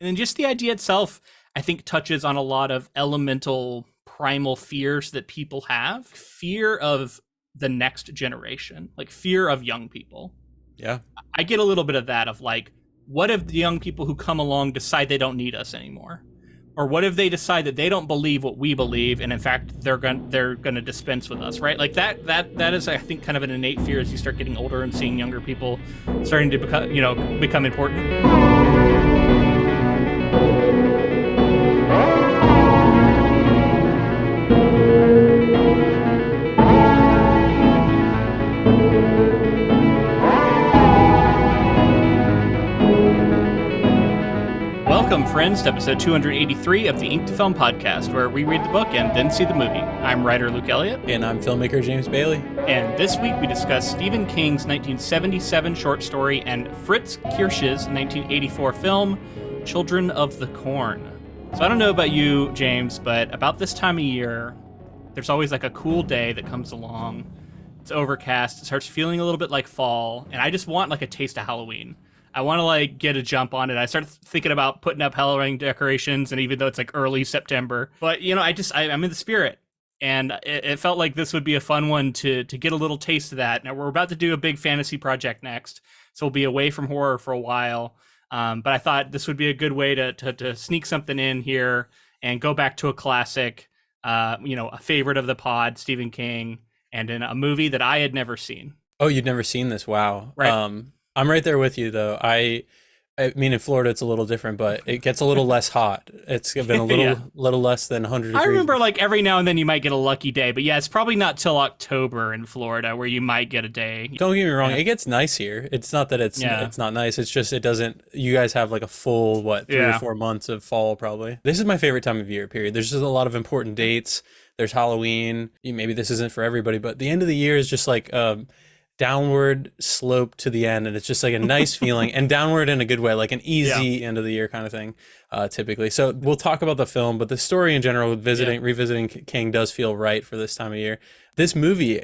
And then just the idea itself, I think, touches on a lot of elemental primal fears that people have. Fear of the next generation, like fear of young people. Yeah. I get a little bit of that of like, what if the young people who come along decide they don't need us anymore? Or what if they decide that they don't believe what we believe, and in fact they're gonna dispense with us, right? Like that is, I think, kind of an innate fear as you start getting older and seeing younger people starting to become important. Welcome, friends, to episode 283 of the Ink to Film podcast, where we read the book and then see the movie. I'm writer Luke Elliott. And I'm filmmaker James Bailey. And this week we discuss Stephen King's 1977 short story and Fritz Kiersch's 1984 film, Children of the Corn. So I don't know about you, James, but about this time of year, there's always like a cool day that comes along. It's overcast, it starts feeling a little bit like fall, and I just want like a taste of Halloween. I want to like get a jump on it. I started thinking about putting up Halloween decorations, and even though it's like early September, but I'm in the spirit, and it felt like this would be a fun one to get a little taste of that. Now we're about to do a big fantasy project next, so we'll be away from horror for a while. But I thought this would be a good way to sneak something in here and go back to a classic, a favorite of the pod, Stephen King, and in a movie that I had never seen. Oh, you'd never seen this? Wow. Right. I'm right there with you, though. I mean, in Florida, it's a little different, but it gets a little less hot. It's been a little less than 100 degrees. I remember like every now and then you might get a lucky day, but yeah, it's probably not till October in Florida where you might get a day. Don't get me wrong. Yeah. It gets nice here. It's not that it's not nice. It's just, it doesn't, you guys have like a full, 3 or 4 months of fall probably. This is my favorite time of year, period. There's just a lot of important dates. There's Halloween. Maybe this isn't for everybody, but the end of the year is just like, downward slope to the end, and it's just like a nice feeling, and downward in a good way, like an easy end of the year kind of thing, typically. So we'll talk about the film, but the story in general, revisiting King does feel right for this time of year. This movie,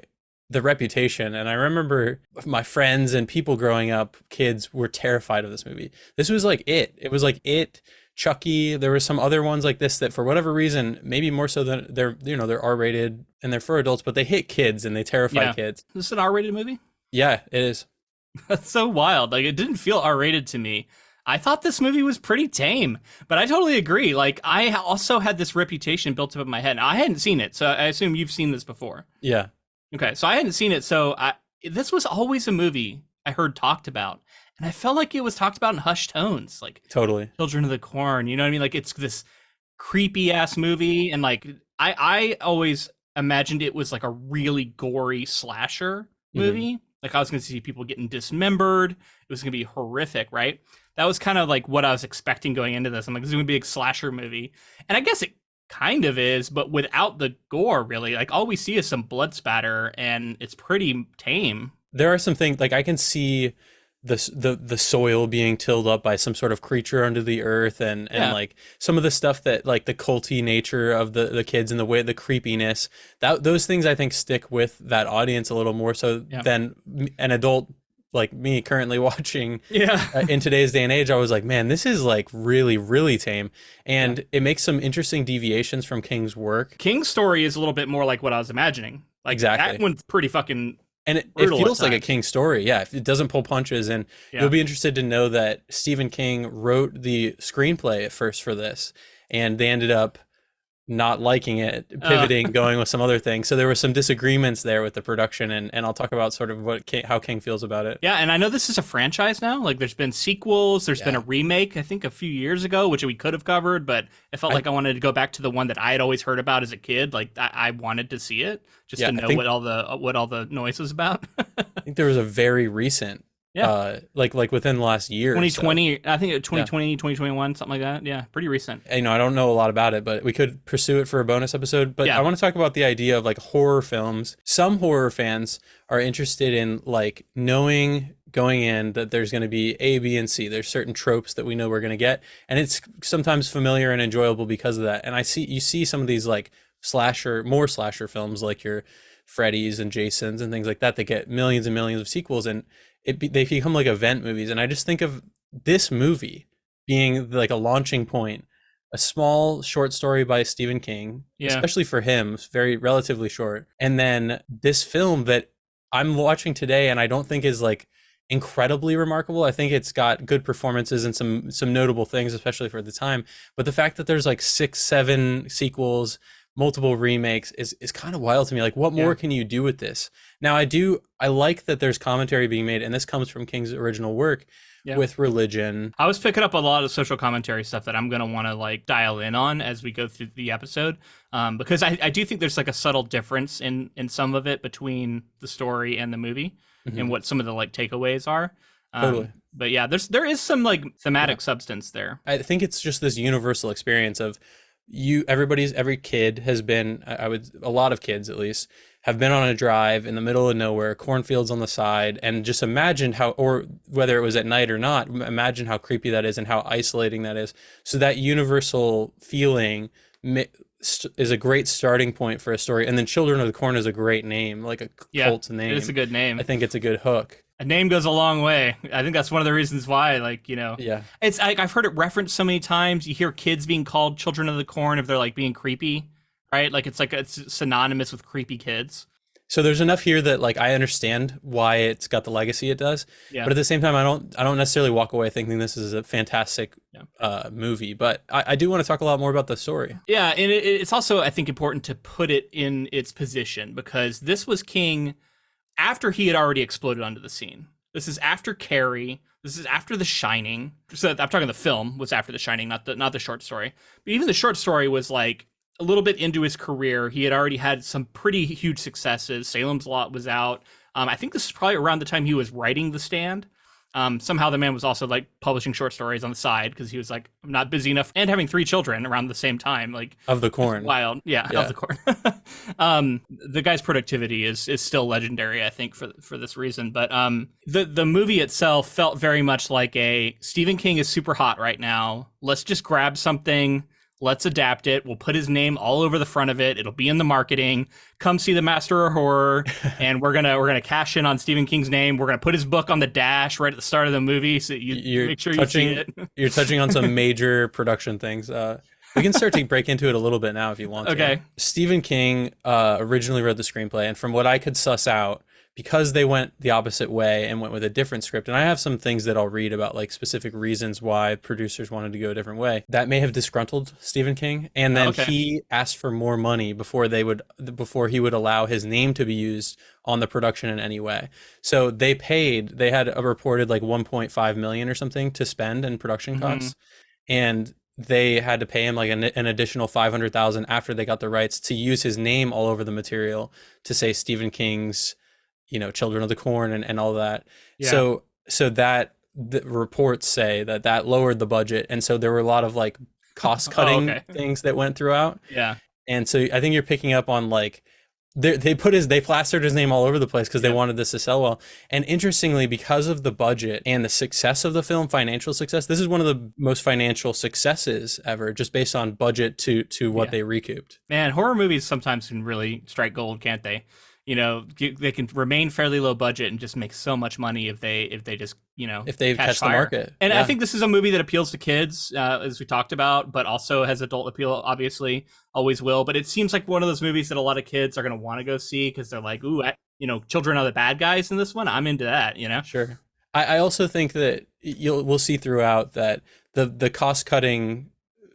The Reputation, and I remember my friends and people growing up, kids, were terrified of this movie. This was like it was like it, Chucky. There were some other ones like this that for whatever reason, maybe more so than they're R-rated and they're for adults, but they hit kids and they terrify kids. Is this an R-rated movie? Yeah, it is. That's so wild. Like, it didn't feel R-rated to me. I thought this movie was pretty tame, but I totally agree. Like, I also had this reputation built up in my head. Now, I hadn't seen it, so I assume you've seen this before. Yeah. Okay, so I hadn't seen it, so this was always a movie I heard talked about, and I felt like it was talked about in hushed tones, like totally Children of the Corn. You know what I mean? Like, it's this creepy ass movie, and like I always imagined it was like a really gory slasher movie. Mm-hmm. Like, I was going to see people getting dismembered. It was going to be horrific, right? That was kind of like what I was expecting going into this. I'm like, this is going to be a slasher movie. And I guess it kind of is, but without the gore, really. Like, all we see is some blood spatter, and it's pretty tame. There are some things, like, I can see the soil being tilled up by some sort of creature under the earth, and like some of the stuff that, like, the culty nature of the kids and the way, the creepiness, that those things I think stick with that audience a little more so than an adult like me currently watching. In today's day and age, I was like, man, this is like really, really tame, and it makes some interesting deviations from King's work. King's story is a little bit more like what I was imagining. Like, exactly. That one's pretty fucking. And it feels like a King story. Yeah, if it doesn't pull punches. And you'll be interested to know that Stephen King wrote the screenplay at first for this, and they ended up not liking it, pivoting, going with some other things. So there were some disagreements there with the production, and I'll talk about sort of how King feels about it. Yeah, and I know this is a franchise now. Like, there's been sequels, there's been a remake, I think a few years ago, which we could have covered, but I felt like I wanted to go back to the one that I had always heard about as a kid. Like, I wanted to see it just to know what all the noise was about. I think there was a very recent, like within the last year. 2020, so. I think 2020, 2021, something like that. Yeah, pretty recent. I don't know a lot about it, but we could pursue it for a bonus episode. But I want to talk about the idea of like horror films. Some horror fans are interested in like knowing going in that there's going to be A, B, and C. There's certain tropes that we know we're going to get, and it's sometimes familiar and enjoyable because of that. And you see some of these like more slasher films like your Freddy's and Jason's and things like that get millions and millions of sequels, and they become like event movies. And I just think of this movie being like a launching point, a small short story by Stephen King, especially for him, very relatively short. And then this film that I'm watching today and I don't think is like incredibly remarkable. I think it's got good performances and some notable things, especially for the time. But the fact that there's like 6, 7 sequels, multiple remakes is kind of wild to me. Like, what more can you do with this? Now, I like that there's commentary being made, and this comes from King's original work with religion. I was picking up a lot of social commentary stuff that I'm going to want to like dial in on as we go through the episode, because I do think there's like a subtle difference in some of it between the story and the movie and what some of the like takeaways are. Totally. But yeah, there is some like thematic substance there. I think it's just this universal experience of every kid has been, a lot of kids at least, have been on a drive in the middle of nowhere, cornfields on the side, and just imagine how, or whether it was at night or not, imagine how creepy that is and how isolating that is. So that universal feeling is a great starting point for a story. And then Children of the Corn is a great name, like a cult name. It's a good name. I think it's a good hook. A name goes a long way. I think that's one of the reasons why, like, you know, it's like I've heard it referenced so many times. You hear kids being called Children of the Corn if they're like being creepy, right? Like it's synonymous with creepy kids. So there's enough here that like I understand why it's got the legacy it does, but at the same time, I don't necessarily walk away thinking this is a fantastic movie. But I do want to talk a lot more about the story. Yeah, and it's also, I think, important to put it in its position, because this was King after he had already exploded onto the scene. This is after Carrie. This is after The Shining. So I'm talking the film was after The Shining, not the short story. But even the short story was like a little bit into his career. He had already had some pretty huge successes. Salem's Lot was out. I think this is probably around the time he was writing The Stand. Somehow the man was also like publishing short stories on the side because he was like, I'm not busy enough, and having 3 children around the same time, like of the corn. Wild. Yeah, of the corn. The guy's productivity is still legendary, I think, for this reason. But the movie itself felt very much like a Stephen King is super hot right now. Let's just grab something. Let's adapt it. We'll put his name all over the front of it. It'll be in the marketing. Come see the Master of Horror, and we're gonna cash in on Stephen King's name. We're gonna put his book on the dash right at the start of the movie, so you make sure you see it. You're touching on some major production things. We can start to break into it a little bit now if you want to. Okay. Stephen King originally wrote the screenplay, and from what I could suss out, because they went the opposite way and went with a different script, and I have some things that I'll read about like specific reasons why producers wanted to go a different way, that may have disgruntled Stephen King, and then he asked for more money before he would allow his name to be used on the production in any way. So they had a reported like 1.5 million or something to spend in production costs, and they had to pay him like an additional 500,000 after they got the rights to use his name all over the material to say Stephen King's, you know, Children of the Corn and all that. So that the reports say that lowered the budget, and so there were a lot of like cost cutting things that went throughout. And so I think you're picking up on like they plastered his name all over the place because they wanted this to sell well. And interestingly, because of the budget and the success of the film, financial success, this is one of the most financial successes ever, just based on budget to what they recouped. Man, horror movies sometimes can really strike gold, can't they? You know, they can remain fairly low budget and just make so much money if they just, you know, if they catch the market. And I think this is a movie that appeals to kids, as we talked about, but also has adult appeal, obviously, always will. But it seems like one of those movies that a lot of kids are going to want to go see because they're like, ooh, you know, children are the bad guys in this one. I'm into that, you know? Sure. I also think that we'll see throughout that the cost cutting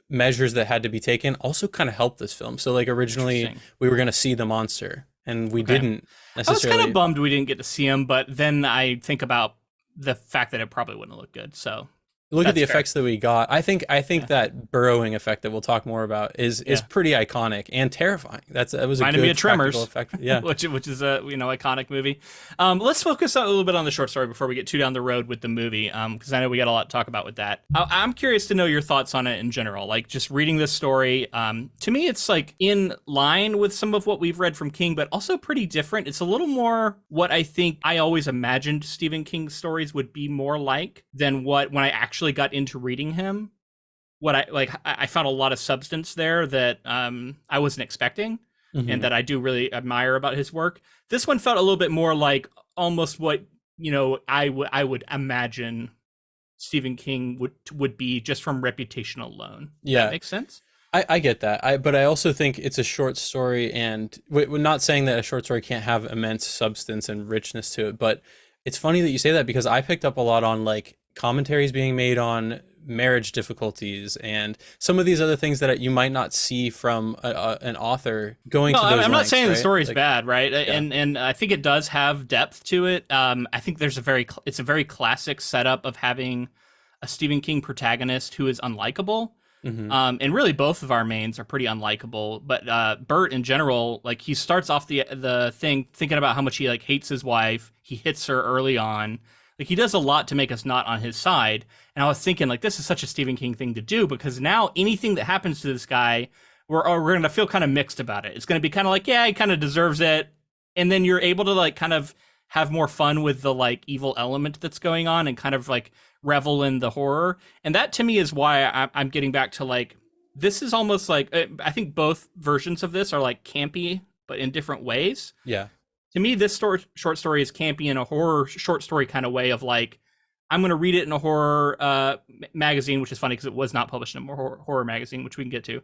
measures that had to be taken also kind of helped this film. So like originally we were going to see the monster, and we didn't necessarily. I was kind of bummed we didn't get to see him, but then I think about the fact that it probably wouldn't look good. So look at the effects that we got. I think that burrowing effect that we'll talk more about is pretty iconic and terrifying. That was a good Tremors effect. Yeah, which is a iconic movie. Let's focus a little bit on the short story before we get too down the road with the movie, because I know we got a lot to talk about with that. I'm curious to know your thoughts on it in general. Like just reading this story, to me, it's like in line with some of what we've read from King, but also pretty different. It's a little more what I think I always imagined Stephen King's stories would be more like than when I actually got into reading him. I found a lot of substance there that I wasn't expecting, and that I do really admire about his work. This one felt a little bit more like almost what, you know, I would imagine Stephen King would be just from reputation alone. Yeah. That makes sense? I get that. But I also think it's a short story, and we're not saying that a short story can't have immense substance and richness to it, but it's funny that you say that, because I picked up a lot on like commentaries being made on marriage difficulties and some of these other things that you might not see from an author going to those I'm not lengths, saying right? the story's like, bad, right? Yeah. And I think it does have depth to it. I think it's a very classic setup of having a Stephen King protagonist who is unlikable. Mm-hmm. And really both of our mains are pretty unlikable, but Bert in general, like he starts off the thing thinking about how much he like hates his wife. He hits her early on. Like he does a lot to make us not on his side. And I was thinking like this is such a Stephen King thing to do, because now anything that happens to this guy, we're going to feel kind of mixed about it. It's going to be kind of like, yeah, he kind of deserves it. And then you're able to like kind of have more fun with the like evil element that's going on and kind of like revel in the horror. And that to me is why I'm getting back to like, this is almost like, I think both versions of this are like campy, but in different ways. Yeah. To me, this short story is campy in a horror short story kind of way of like, I'm going to read it in a horror magazine, which is funny because it was not published in a horror magazine, which we can get to.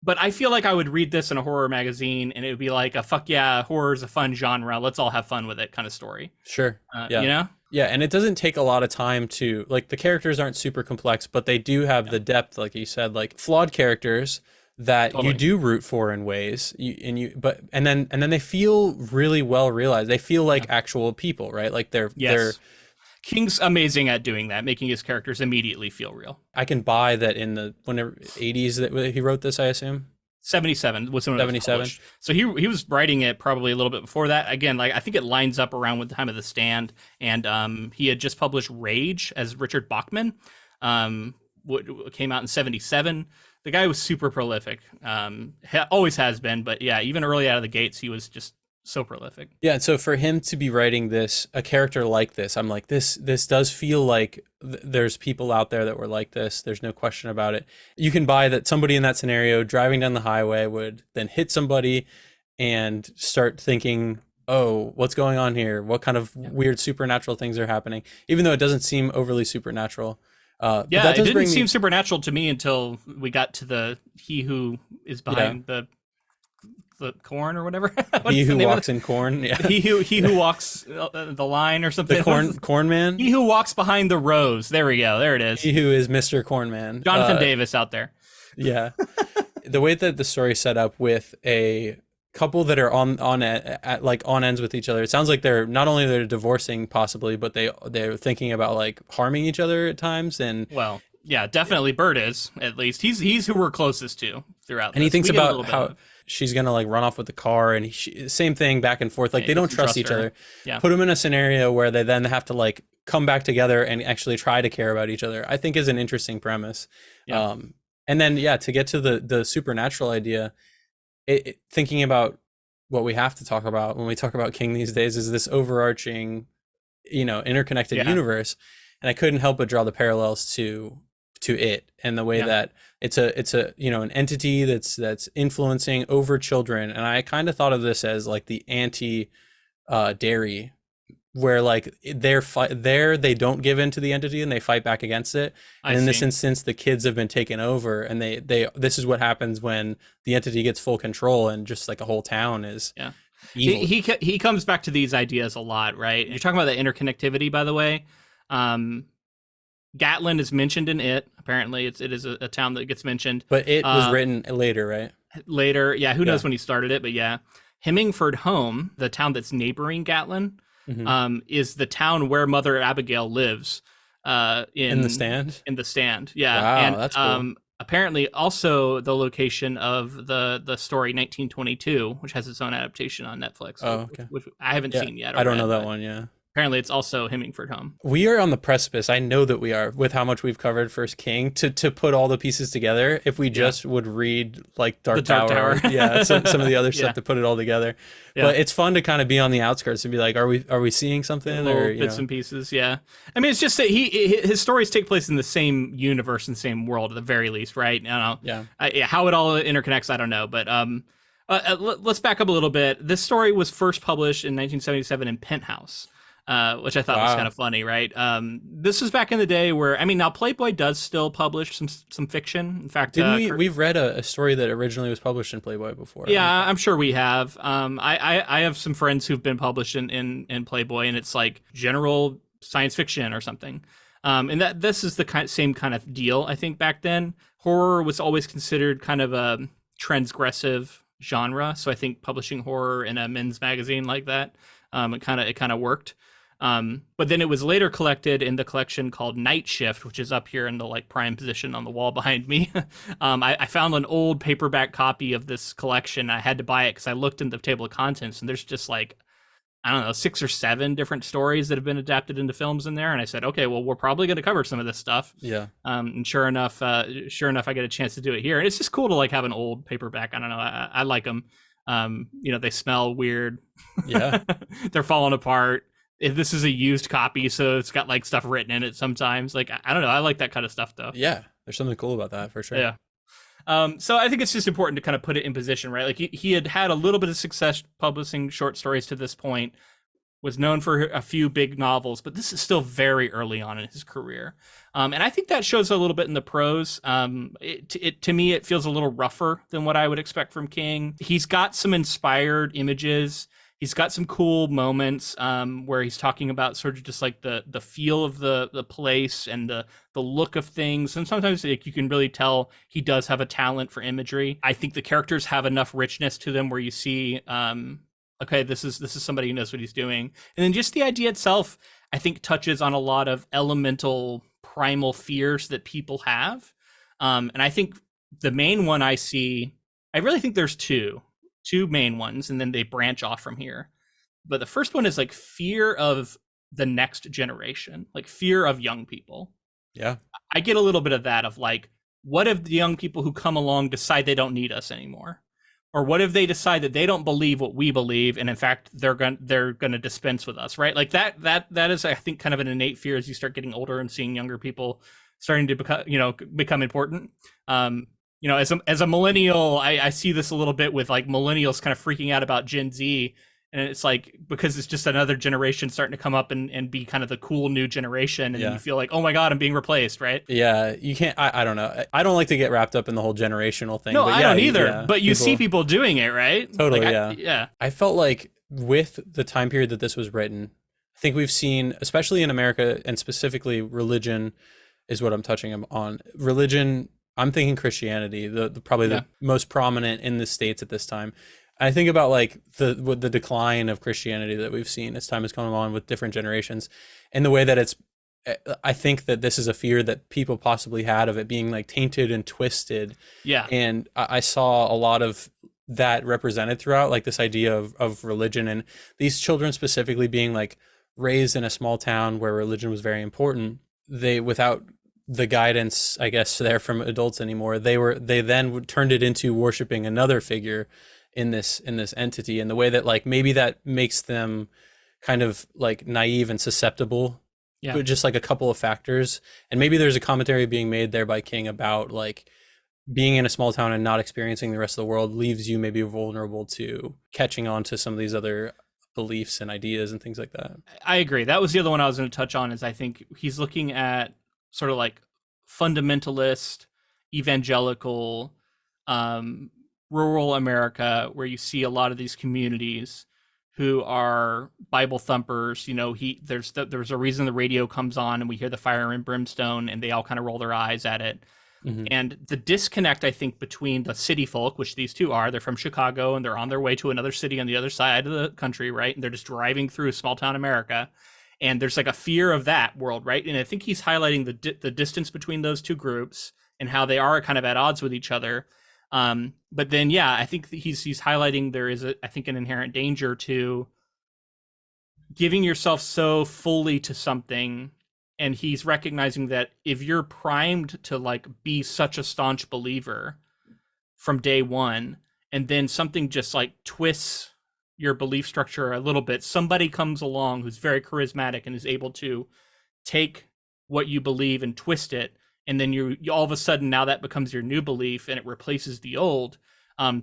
But I feel like I would read this in a horror magazine and it would be like a fuck yeah, horror is a fun genre. Let's all have fun with it kind of story. Sure. Yeah. You know? Yeah, and it doesn't take a lot of time to, like, the characters aren't super complex, but they do have the depth, like you said, like flawed characters that you do root for in ways, and then they feel really well realized. They feel like actual people, right? Like they're King's amazing at doing that, making his characters immediately feel real. I can buy that in the 80s that he wrote this, I assume. 77 was when 77. So he was writing it probably a little bit before that. Again, like I think it lines up around with the time of The Stand, and he had just published Rage as Richard Bachman, came out in 77. The guy was super prolific, always has been, but yeah, even early out of the gates, he was just so prolific. Yeah, and so for him to be writing a character like this, I'm like, this does feel like there's people out there that were like this. There's no question about it. You can buy that somebody in that scenario driving down the highway would then hit somebody and start thinking, oh, what's going on here? What kind of weird supernatural things are happening? Even though it doesn't seem overly supernatural. It didn't seem supernatural to me until we got to the he who is behind the corn or whatever. He who walks in corn. Yeah. He who walks the line or something. The corn man. He who walks behind the rows. There we go. There it is. He who is Mr. Corn Man. Jonathan Davis out there. Yeah. The way that the story set up with a couple that are on ends with each other. It sounds like they're not only they're divorcing possibly, but they're thinking about like harming each other at times. And well, yeah, definitely Bert is, at least he's who we're closest to throughout. And he thinks about how she's gonna like run off with the car, and same thing back and forth. Like they don't trust each other. Yeah. Put them in a scenario where they then have to like come back together and actually try to care about each other, I think is an interesting premise. Yeah. And then to get to the supernatural idea, thinking about what we have to talk about when we talk about King these days is this overarching, interconnected universe. And I couldn't help but draw the parallels to it and the way that it's a an entity that's influencing over children. And I kind of thought of this as like the anti dairy, where like they don't give in to the entity and they fight back against it. And in this instance, the kids have been taken over, and this is what happens when the entity gets full control, and just like a whole town is evil. He comes back to these ideas a lot, right? You're talking about the interconnectivity, by the way. Gatlin is mentioned in it. Apparently, it is a town that gets mentioned. But it was written later, right? Later, yeah. Who knows when he started it? But yeah, Hemmingford Home, the town that's neighboring Gatlin, is the town where Mother Abigail lives. In the Stand. In the Stand, yeah. Wow, and, that's cool. Apparently, also the location of the story 1922, which has its own adaptation on Netflix. Oh, okay. Which I haven't seen yet. I don't know that one. Yeah. Apparently, it's also Hemmingford Home. We are on the precipice. I know that we are, with how much we've covered First King, to put all the pieces together. If we just would read like Dark Tower. Some of the other stuff to put it all together. Yeah. But it's fun to kind of be on the outskirts and be like, are we seeing something? Or bits and pieces, yeah. I mean, it's just that his stories take place in the same universe and same world at the very least, right? I don't know. Yeah. How it all interconnects, I don't know. But let's back up a little bit. This story was first published in 1977 in Penthouse. which I thought was kind of funny, right? This was back in the day where, I mean, now Playboy does still publish some fiction. In fact, we've read a story that originally was published in Playboy before. Yeah, I'm sure we have. I have some friends who've been published in Playboy, and it's like general science fiction or something. And that this is the same kind of deal. I think back then, horror was always considered kind of a transgressive genre. So I think publishing horror in a men's magazine like that, it kind of worked. But then it was later collected in the collection called Night Shift, which is up here in the like prime position on the wall behind me. I found an old paperback copy of this collection. I had to buy it because I looked in the table of contents, and there's just like, I don't know, 6 or 7 different stories that have been adapted into films in there. And I said, okay, well, we're probably going to cover some of this stuff. Yeah. And sure enough, I get a chance to do it here. And it's just cool to like have an old paperback. I don't know. I like them. They smell weird. Yeah. They're falling apart. If this is a used copy, so it's got like stuff written in it sometimes. Like, I don't know. I like that kind of stuff though. Yeah. There's something cool about that for sure. Yeah. So I think it's just important to kind of put it in position, right? Like he had a little bit of success publishing short stories to this point, was known for a few big novels, but this is still very early on in his career. And I think that shows a little bit in the prose. To me, it feels a little rougher than what I would expect from King. He's got some inspired images. He's got some cool moments where he's talking about sort of just like the feel of the place and the look of things. And sometimes like, you can really tell he does have a talent for imagery. I think the characters have enough richness to them where you see, okay, this is somebody who knows what he's doing. And then just the idea itself, I think touches on a lot of elemental primal fears that people have. And I think the main one I really think there's two main ones, and then they branch off from here. But the first one is like fear of the next generation, like fear of young people. Yeah. I get a little bit of that of like, what if the young people who come along decide they don't need us anymore? Or what if they decide that they don't believe what we believe, and in fact they're going to dispense with us, right? Like that is, I think, kind of an innate fear as you start getting older and seeing younger people starting to become important. As a millennial, I see this a little bit with like millennials kind of freaking out about Gen Z. And it's like, because it's just another generation starting to come up and be kind of the cool new generation. And you feel like, oh my God, I'm being replaced, right? Yeah, you can't, I don't know. I don't like to get wrapped up in the whole generational thing. No, but I don't either. But you see people doing it, right? Totally, like, yeah. I felt like with the time period that this was written, I think we've seen, especially in America, and specifically religion is what I'm touching on. Religion, I'm thinking Christianity, the most prominent in the States at this time. I think about like the decline of Christianity that we've seen as time has gone on with different generations, and the way that I think that this is a fear that people possibly had of it being like tainted and twisted. Yeah. And I saw a lot of that represented throughout, like this idea of religion, and these children specifically being like raised in a small town where religion was very important. They, without the guidance, I guess, there from adults anymore, they then turned it into worshiping another figure in this entity, and the way that like maybe that makes them kind of like naive and susceptible, but just like a couple of factors. And maybe there's a commentary being made there by King about like being in a small town and not experiencing the rest of the world leaves you maybe vulnerable to catching on to some of these other beliefs and ideas and things like that. I agree. That was the other one I was going to touch on, is I think he's looking at sort of like fundamentalist, evangelical, rural America, where you see a lot of these communities who are Bible thumpers. There's a reason the radio comes on and we hear the fire and brimstone, and they all kind of roll their eyes at it. Mm-hmm. And the disconnect, I think, between the city folk, which these two are, they're from Chicago and they're on their way to another city on the other side of the country, right? And they're just driving through small town America. And there's like a fear of that world, right? And I think he's highlighting the distance between those two groups and how they are kind of at odds with each other. But then, I think he's highlighting there is, I think, an inherent danger to giving yourself so fully to something. And he's recognizing that if you're primed to like be such a staunch believer from day one, and then something just like twists your belief structure a little bit, somebody comes along who's very charismatic and is able to take what you believe and twist it, and then you all of a sudden now that becomes your new belief and it replaces the old.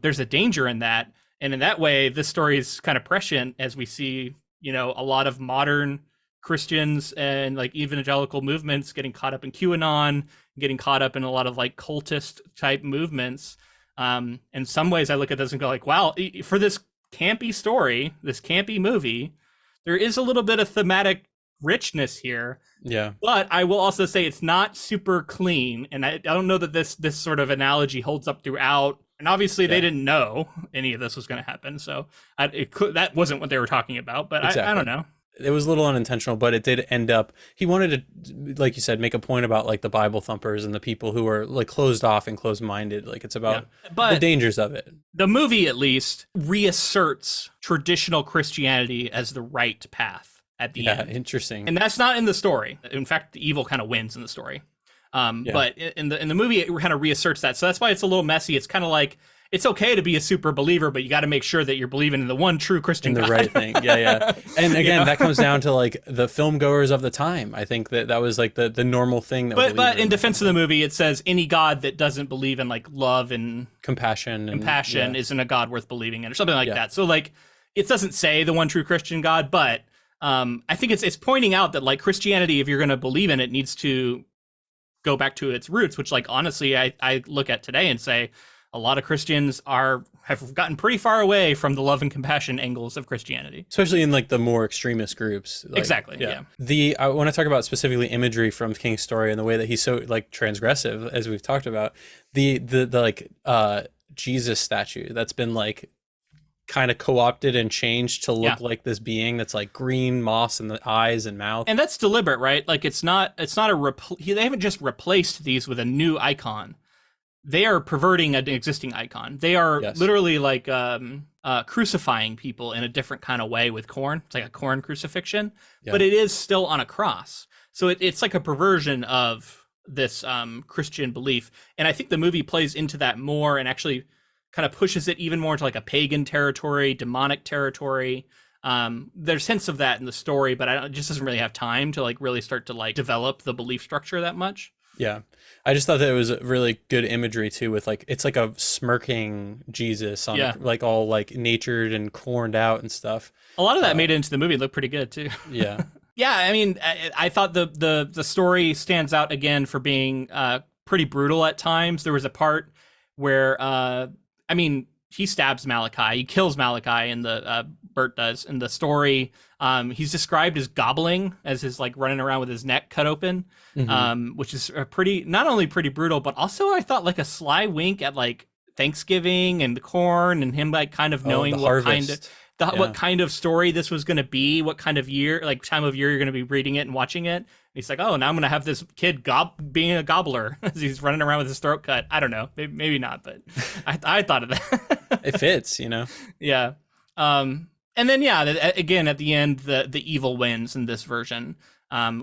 There's a danger in that, and in that way this story is kind of prescient, as we see a lot of modern Christians and like evangelical movements getting caught up in QAnon, getting caught up in a lot of like cultist type movements. In some ways I look at this and go like, wow, for this campy story, this campy movie, there is a little bit of thematic richness here. Yeah. But I will also say it's not super clean. And I don't know that this sort of analogy holds up throughout. And obviously they didn't know any of this was going to happen. So that wasn't what they were talking about. But exactly. I don't know. It was a little unintentional, but it did end up, he wanted to, like you said, make a point about like the Bible thumpers and the people who are like closed off and closed minded. Like it's about the dangers of it. The movie at least reasserts traditional Christianity as the right path at the end. Yeah, interesting. And that's not in the story. In fact, the evil kind of wins in the story. But in the movie, it kind of reasserts that. So that's why it's a little messy. It's kind of like, it's okay to be a super believer, but you got to make sure that you're believing in the one true Christian God. Right thing. Yeah. And again, that comes down to like the film goers of the time. I think that was like the normal thing. But in defense of the movie, it says any God that doesn't believe in like love and compassion isn't a God worth believing in, or something like that. So like, it doesn't say the one true Christian God, but I think it's pointing out that like Christianity, if you're going to believe in it, needs to go back to its roots, which like honestly, I look at today and say, a lot of Christians have gotten pretty far away from the love and compassion angles of Christianity, especially in like the more extremist groups. Like, exactly. Yeah. I want to talk about specifically imagery from King's story and the way that he's so like transgressive, as we've talked about. The like Jesus statue that's been like kind of co-opted and changed to look like this being that's like green moss in the eyes and mouth. And that's deliberate, right? Like it's not they haven't just replaced these with a new icon. They are perverting an existing icon. They are literally like crucifying people in a different kind of way with corn. It's like a corn crucifixion, but it is still on a cross. So it's like a perversion of this Christian belief. And I think the movie plays into that more and actually kind of pushes it even more into like a pagan territory, demonic territory. There's hints of that in the story, but it just doesn't really have time to like really start to like develop the belief structure that much. Yeah. I just thought that it was really good imagery too, with like, it's like a smirking Jesus on like all like natured and corned out and stuff. A lot of that made it into the movie. It looked pretty good too. Yeah. Yeah. I mean, I thought the story stands out again for being pretty brutal at times. There was a part where, he stabs Malachi. He kills Malachi Bert does in the story. He's described as gobbling, as his like running around with his neck cut open, which is not only pretty brutal, but also I thought like a sly wink at like Thanksgiving and the corn and him like kind of knowing what kind of story this was going to be, what kind of year, like time of year you're going to be reading it and watching it. And he's like, oh, now I'm going to have this kid being a gobbler as he's running around with his throat cut. I don't know, maybe not, but I thought of that. It fits, you know? Yeah. And then, again, at the end, the evil wins in this version.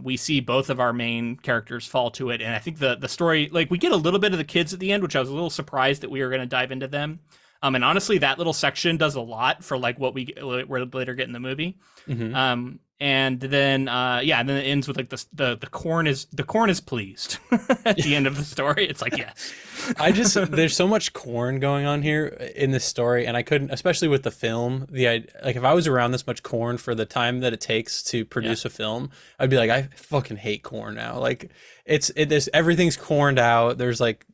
We see both of our main characters fall to it. And I think the story, like we get a little bit of the kids at the end, which I was a little surprised that we were going to dive into them. And honestly, that little section does a lot for like what we're later get in the movie. And then, and then it ends with like the corn is pleased at the end of the story. It's like, yes. There's so much corn going on here in this story, and I couldn't, especially with the film, like if I was around this much corn for the time that it takes to produce a film, I'd be like, I fucking hate corn now. Like everything's corned out. There's like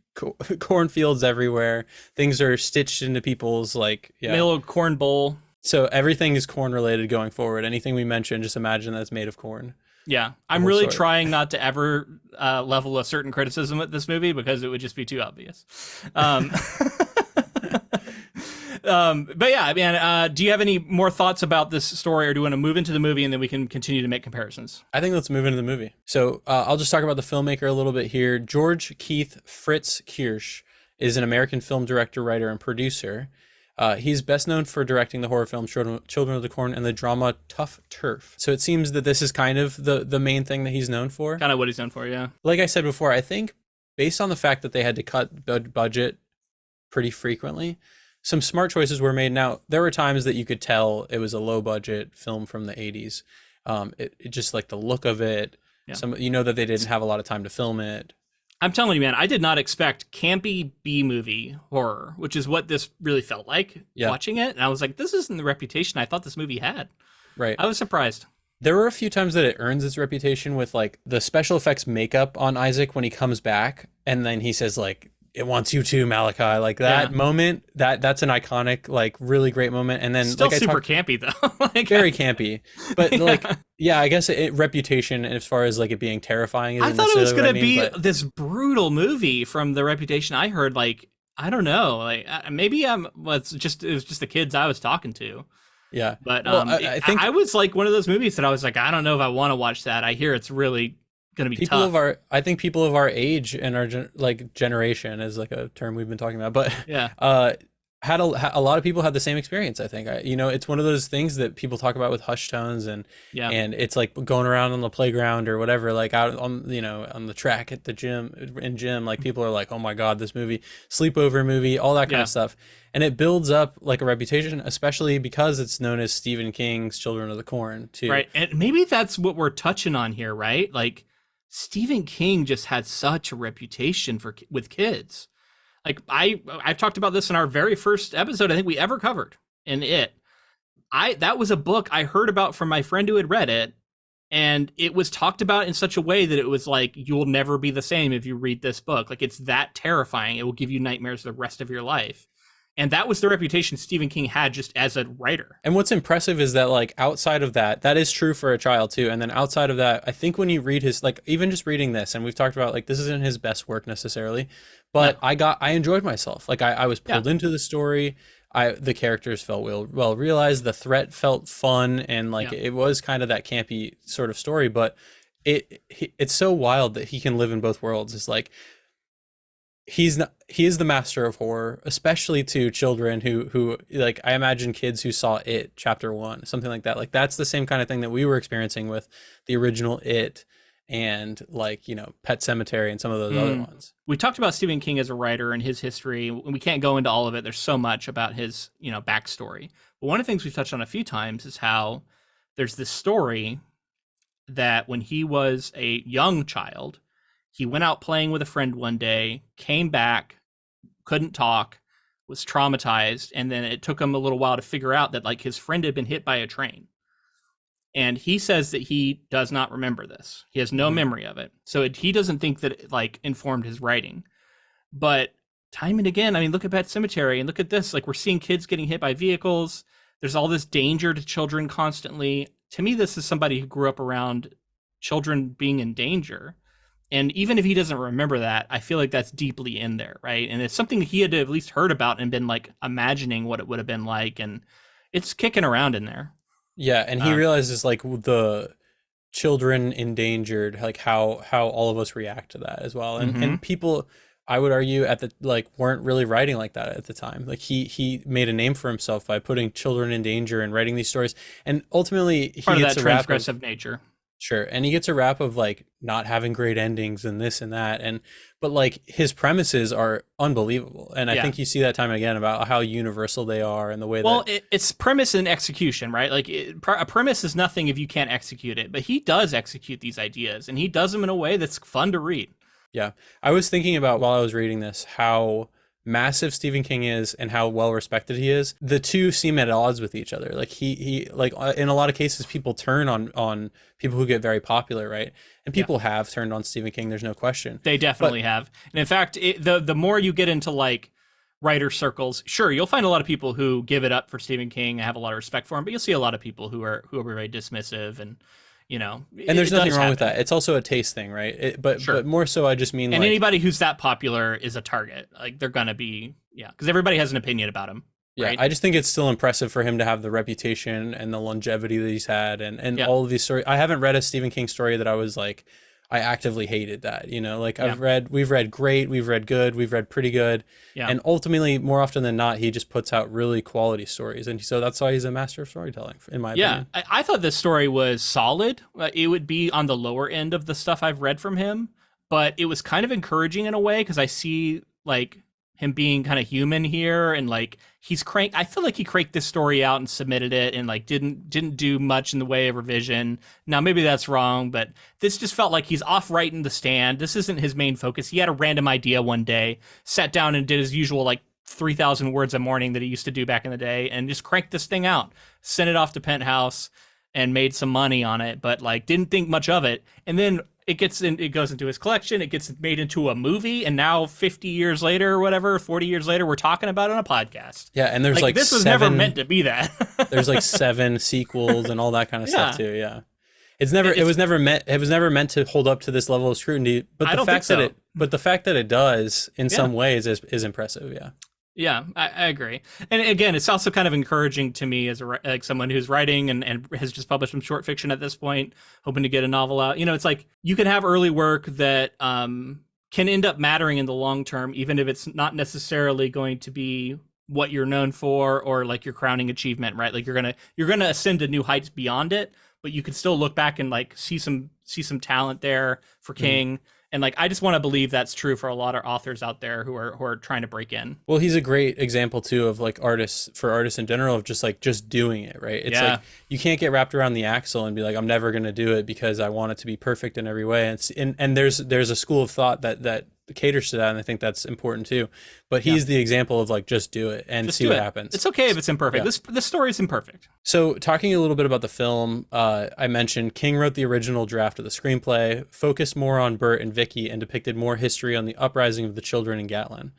cornfields everywhere. Things are stitched into people's like little corn bowl. So everything is corn related going forward. Anything we mention, just imagine that's made of corn. Yeah, I'm really trying not to ever level a certain criticism at this movie because it would just be too obvious. But yeah, man, do you have any more thoughts about this story, or do you want to move into the movie and then we can continue to make comparisons? I think let's move into the movie. So I'll just talk about the filmmaker a little bit here. George Keith Fritz Kiersch is an American film director, writer, and producer. He's best known for directing the horror film Children of the Corn and the drama Tough Turf. So it seems that this is kind of the main thing that he's known for. Kind of what he's known for, yeah. Like I said before, I think based on the fact that they had to cut budget pretty frequently, some smart choices were made. Now, there were times that you could tell it was a low budget film from the 80s. It just like the look of it. Yeah. That they didn't have a lot of time to film it. I'm telling you, man, I did not expect campy B-movie horror, which is what this really felt like watching it. And I was like, this isn't the reputation I thought this movie had. Right. I was surprised. There were a few times that it earns its reputation with like the special effects makeup on Isaac when he comes back, and then he says like, "It wants you too, Malachi." Like that moment, that's an iconic, like really great moment. And then still like super campy though, like, very campy. But like, yeah, I guess reputation as far as like it being terrifying. I thought it was gonna be this brutal movie from the reputation I heard. Like, I don't know, like maybe it was just the kids I was talking to. Yeah, but I think I was like one of those movies that I was like, I don't know if I want to watch that. I hear it's really going to be tough. I think people of our age and our generation is like a term we've been talking about, but had a lot of people had the same experience. I think it's one of those things that people talk about with hush tones, and it's like going around on the playground or whatever, like out on on the track at the gym, like people are like, oh my God, this movie, sleepover movie, all that kind of stuff. And it builds up like a reputation, especially because it's known as Stephen King's Children of the Corn too. Right. And maybe that's what we're touching on here, right? Like Stephen King just had such a reputation with kids. Like I've talked about this in our very first episode I think we ever covered in it. That was a book I heard about from my friend who had read it, and it was talked about in such a way that it was like, you'll never be the same if you read this book. Like, it's that terrifying. It will give you nightmares the rest of your life. And that was the reputation Stephen King had just as a writer. And what's impressive is that, like, outside of that is true for a child too. And then outside of that, I think when you read his, like, even just reading this, and we've talked about, like, this isn't his best work necessarily, but I enjoyed myself. Like, I was pulled into the story. The characters felt well realized. The threat felt fun, and like it was kind of that campy sort of story. But it's so wild that he can live in both worlds. It's like, he is the master of horror, especially to children who like, I imagine kids who saw It Chapter 1, something like that. Like, that's the same kind of thing that we were experiencing with the original It, and like, Pet Sematary and some of those other ones. We talked about Stephen King as a writer and his history, and we can't go into all of it. There's so much about his, backstory. But one of the things we've touched on a few times is how there's this story that when he was a young child, he went out playing with a friend one day, came back, couldn't talk, was traumatized, and then it took him a little while to figure out that, like, his friend had been hit by a train. And he says that he does not remember this. He has no memory of it. So he doesn't think that it, like, informed his writing. But time and again, I mean, look at Pet Sematary and look at this. Like, we're seeing kids getting hit by vehicles. There's all this danger to children constantly. To me, this is somebody who grew up around children being in danger. And even if he doesn't remember that, I feel like that's deeply in there, right? And it's something he had to at least heard about and been, like, imagining what it would have been like. And it's kicking around in there. Yeah, and he realizes, like, the children endangered, like how all of us react to that as well. And people, I would argue, weren't really writing like that at the time. Like, he made a name for himself by putting children in danger and writing these stories. And ultimately, he part gets of that transgressive nature. Sure. And he gets a rap of, like, not having great endings and this and that. But like, his premises are unbelievable. And I think you see that time and again about how universal they are and the way it's premise and execution, right? Like, a premise is nothing if you can't execute it, but he does execute these ideas, and he does them in a way that's fun to read. Yeah. I was thinking about, while I was reading this, how massive Stephen King is and how well respected he is. The two seem at odds with each other. Like, he like, in a lot of cases, people turn on people who get very popular, right? And people have turned on Stephen King, there's no question. They definitely have. And in fact, the more you get into, like, writer circles, sure, you'll find a lot of people who give it up for Stephen King and have a lot of respect for him, but you'll see a lot of people who are very dismissive, and and there's nothing wrong with that. It's also a taste thing, right? But more so, I just mean, and anybody who's that popular is a target. Like, they're gonna be, because everybody has an opinion about him. Yeah, right? I just think it's still impressive for him to have the reputation and the longevity that he's had, and all of these stories. I haven't read a Stephen King story that I was like, I actively hated that, like, we've read great, we've read good, we've read pretty good. Yeah. And ultimately, more often than not, he just puts out really quality stories. And so that's why he's a master of storytelling, in my opinion. Yeah, I thought this story was solid. It would be on the lower end of the stuff I've read from him, but it was kind of encouraging in a way, because I see, like, him being kind of human here, and, like, I feel like he cranked this story out and submitted it, and, like, didn't do much in the way of revision. Now, maybe that's wrong, but this just felt like he's off writing the stand. This isn't his main focus. He had a random idea one day, sat down and did his usual, like, 3,000 words a morning that he used to do back in the day, and just cranked this thing out, sent it off to Penthouse. and made some money on it, but like didn't think much of it. And then it goes into his collection, it gets made into a movie, and now 50 years later or whatever, 40 years later, we're talking about it on a podcast. Yeah, and there's like this was never meant to be that. There's like 7 sequels and all that kind of stuff too. Yeah. It was never meant to hold up to this level of scrutiny, but the fact that it does in some ways is impressive. Yeah. Yeah, I agree. And again, it's also kind of encouraging to me as like someone who's writing and has just published some short fiction at this point, hoping to get a novel out. It's like you can have early work that can end up mattering in the long term, even if it's not necessarily going to be what you're known for or like your crowning achievement, right? Like you're gonna ascend to new heights beyond it, but you can still look back and like see some talent there for King. And like I just want to believe that's true for a lot of authors out there who are trying to break in. Well, he's a great example too of like artists in general of just doing it, right? It's like you can't get wrapped around the axle and be like, I'm never going to do it because I want it to be perfect in every way. And there's a school of thought that caters to that, and I think that's important too. But he's the example of like just do it and see what happens. It's okay if it's imperfect. This story is imperfect. So talking a little bit about the film, I mentioned King wrote the original draft of the screenplay, focused more on Bert and Vicky, and depicted more history on the uprising of the children in Gatlin.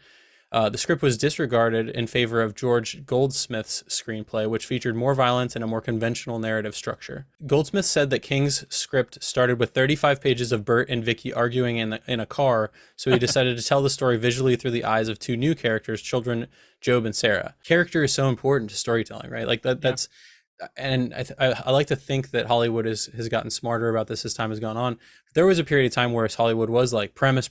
The script was disregarded in favor of George Goldsmith's screenplay, which featured more violence and a more conventional narrative structure. Goldsmith said that King's script started with 35 pages of Bert and Vicky arguing in a car, so he decided to tell the story visually through the eyes of 2 new characters, children Job and Sarah. Character is so important to storytelling, right? Like that's... And I like to think that Hollywood has gotten smarter about this as time has gone on. There was a period of time where Hollywood was like premise.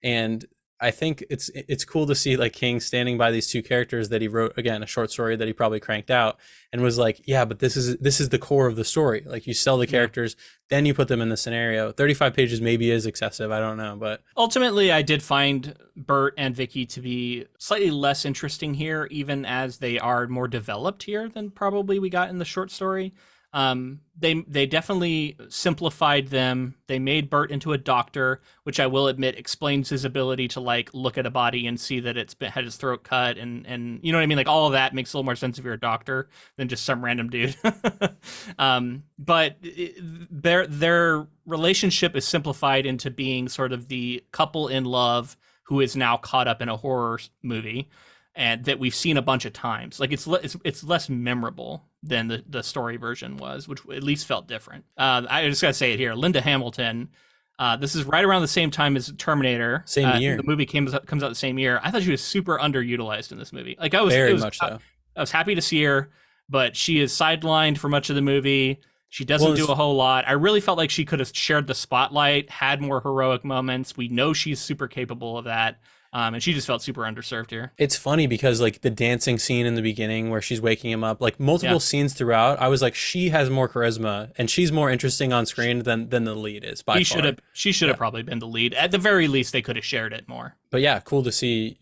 And I think it's cool to see like King standing by these 2 characters that he wrote, again, a short story that he probably cranked out, and was like, yeah, but this is the core of the story. Like you sell the characters, then you put them in the scenario. 35 pages maybe is excessive. I don't know, but ultimately I did find Bert and Vicky to be slightly less interesting here, even as they are more developed here than probably we got in the short story. They definitely simplified them. They made Bert into a doctor, which I will admit explains his ability to like look at a body and see that it's had his throat cut, and you know what I mean? Like all of that makes a little more sense if you're a doctor than just some random dude. But their relationship is simplified into being sort of the couple in love who is now caught up in a horror movie, and that we've seen a bunch of times. Like it's less memorable than the story version was, which at least felt different. I just gotta say it here, Linda Hamilton. This is right around the same time as Terminator. Same year. The movie comes out the same year. I thought she was super underutilized in this movie. Like I was I was happy to see her, but she is sidelined for much of the movie. She doesn't do a whole lot. I really felt like she could have shared the spotlight, had more heroic moments. We know she's super capable of that. And she just felt super underserved here. It's funny because like the dancing scene in the beginning where she's waking him up, like multiple scenes throughout, I was like, she has more charisma and she's more interesting on screen than the lead is by far. She should have probably been the lead. At the very least, they could have shared it more. But yeah, cool to see,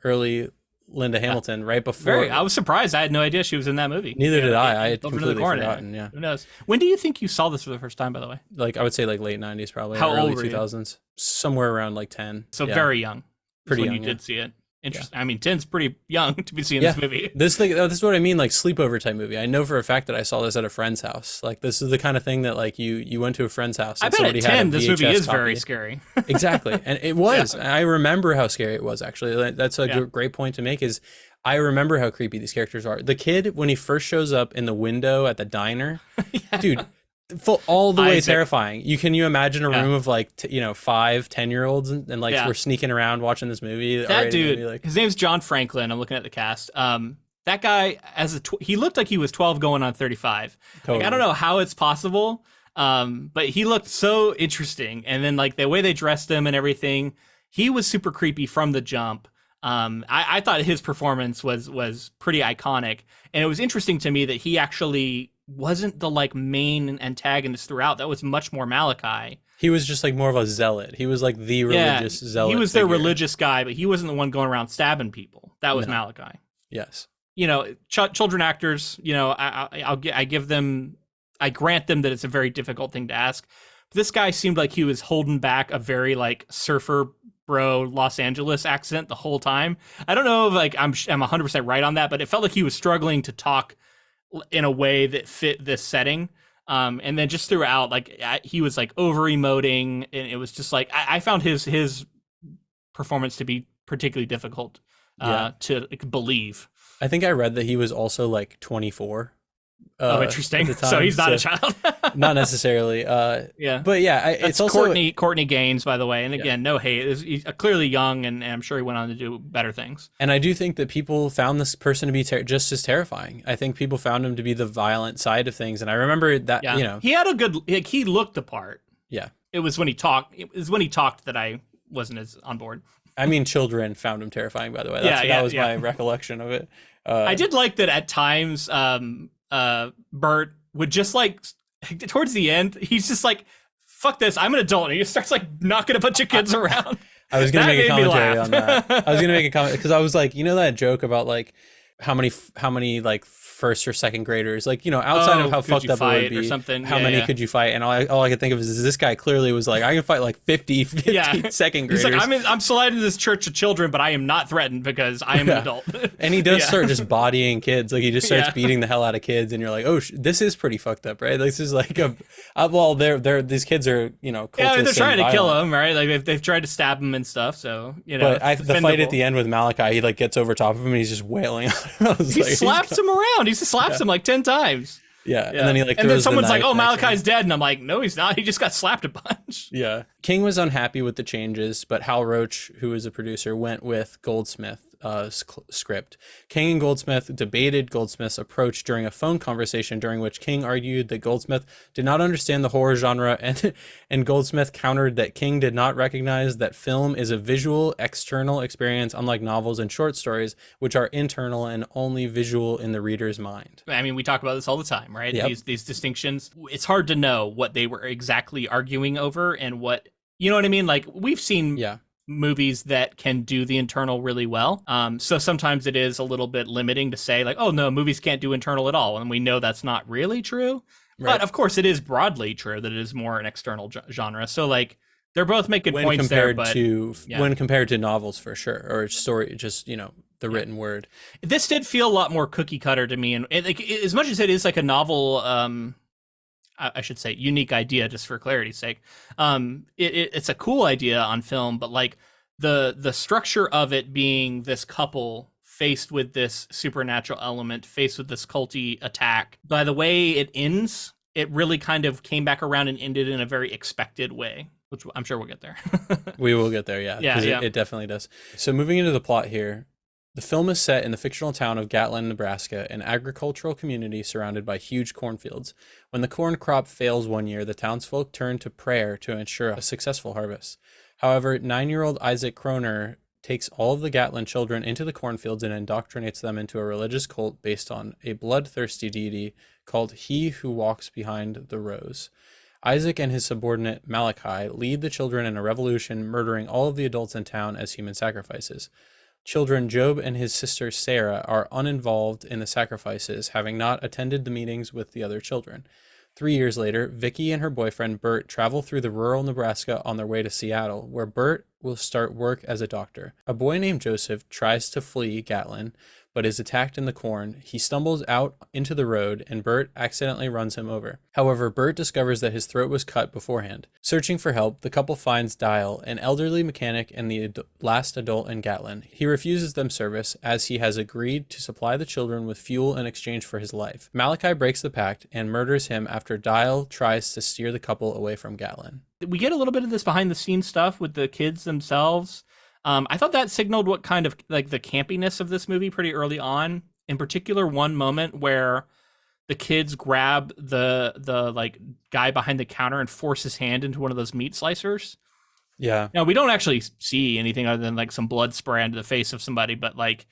early Linda Hamilton right before. I was surprised. I had no idea she was in that movie. Neither did I. I had completely forgotten. Yeah. Who knows? When do you think you saw this for the first time, by the way? Like I would say like late 90s probably. How early old were 2000s. Somewhere around like 10. So very young. Pretty when young, you did see it. Interesting. Yeah. I mean, 10's pretty young to be seeing this movie. This is what I mean, like sleepover type movie. I know for a fact that I saw this at a friend's house. Like this is the kind of thing that like you went to a friend's house. And I bet at 10 this movie is very scary. Exactly, and it was. Yeah. I remember how scary it was. Actually, that's a great point to make. Is I remember how creepy these characters are. The kid when he first shows up in the window at the diner, dude. All the way terrifying. Can you imagine a room of like 5-10-year-olds and like we're sneaking around watching this movie? That dude, his name's John Franklin. I'm looking at the cast. That guy he looked like he was 12 going on 35. Totally. Like, I don't know how it's possible, but he looked so interesting. And then like the way they dressed him and everything, he was super creepy from the jump. I thought his performance was pretty iconic, and it was interesting to me that he actually wasn't the like main antagonist throughout. That was much more Malachi. He was just like more of a zealot. He was like the religious zealot. He was their religious guy, but he wasn't the one going around stabbing people. That was Malachi. Yes. Children actors, I grant them that it's a very difficult thing to ask. But this guy seemed like he was holding back a very like surfer bro Los Angeles accent the whole time. I don't know if like I'm 100% right on that, but it felt like he was struggling to talk in a way that fit this setting. And then just throughout, like he was like over emoting, and it was just like I found his performance to be particularly difficult to believe. I think I read that he was also like 24. Interesting. So he's not a child. Not necessarily. Yeah. But yeah, it's also Courtney Gaines, by the way. And again, no hate. He's clearly young, and I'm sure he went on to do better things. And I do think that people found this person to be just as terrifying. I think people found him to be the violent side of things. And I remember that, he had a good, like, he looked the part. Yeah. It was when he talked that I wasn't as on board. I mean, children found him terrifying, by the way. That was my recollection of it. I did like that at times, Bert would just like towards the end, he's just like, fuck this, I'm an adult, and he just starts like knocking a bunch of kids around. I was gonna make a commentary on that. I was gonna make a comment because I was like, that joke about like how many like first or second graders, like, outside of how fucked up it would be, or something. How many could you fight? And all I could think of is this guy clearly was like, I can fight like 50 second graders. He's like, I'm sliding to this church of children, but I am not threatened because I am an adult. And he does start just bodying kids. Like he just starts beating the hell out of kids, and you're like, oh, this is pretty fucked up, right? This is like these kids are, they're trying to kill him, right? Like they've tried to stab him and stuff. So But the fight at the end with Malachi, he like gets over top of him and he's just wailing on him. He slaps him around. He slaps him like 10 times. Yeah. And then he like and then someone's like, oh, Malachi's Malachi's dead. And I'm like, no, he's not. He just got slapped a bunch. Yeah. King was unhappy with the changes, but Hal Roach, who was a producer, went with Goldsmith script. King and Goldsmith debated Goldsmith's approach during a phone conversation, during which King argued that Goldsmith did not understand the horror genre, and Goldsmith countered that King did not recognize that film is a visual, external experience, unlike novels and short stories, which are internal and only visual in the reader's mind. I mean, we talk about this all the time, right? Yep. These distinctions. It's hard to know what they were exactly arguing over and what, you know what I mean? Like, we've seen movies that can do the internal really well. So sometimes it is a little bit limiting to say like, oh no, movies can't do internal at all. And we know that's not really true. Right. But of course it is broadly true that it is more an external genre. So like they're both making points there. But when compared to novels for sure, or story, just, the written word. This did feel a lot more cookie cutter to me. And like, as much as it is like a novel, I should say unique idea, just for clarity's sake. It's a cool idea on film, but like the structure of it being this couple faced with this supernatural element, faced with this culty attack, by the way it ends, it really kind of came back around and ended in a very expected way, which I'm sure we'll get there. We will get there, yeah. It definitely does. So moving into the plot here, the film is set in the fictional town of Gatlin, Nebraska, an agricultural community surrounded by huge cornfields. When the corn crop fails one year, the townsfolk turn to prayer to ensure a successful harvest. However, 9-year-old Isaac Kroner takes all of the Gatlin children into the cornfields and indoctrinates them into a religious cult based on a bloodthirsty deity called He Who Walks Behind the Rows. Isaac and his subordinate Malachi lead the children in a revolution, murdering all of the adults in town as human sacrifices. Children Job and his sister Sarah are uninvolved in the sacrifices, having not attended the meetings with the other children. 3 years later, Vicky and her boyfriend Bert travel through the rural Nebraska on their way to Seattle, where Bert will start work as a doctor. A boy named Joseph tries to flee Gatlin, but is attacked in the corn. He stumbles out into the road, and Bert accidentally runs him over. However, Bert discovers that his throat was cut beforehand. Searching for help, the couple finds Dial, an elderly mechanic and the last adult in Gatlin. He refuses them service, as he has agreed to supply the children with fuel in exchange for his life. Malachi breaks the pact and murders him after Dial tries to steer the couple away from Gatlin. We get a little bit of this behind the scenes stuff with the kids themselves. I thought that signaled what kind of like the campiness of this movie pretty early on. In particular, one moment where the kids grab the like guy behind the counter and force his hand into one of those meat slicers. Yeah. Now we don't actually see anything other than like some blood spray into the face of somebody, but like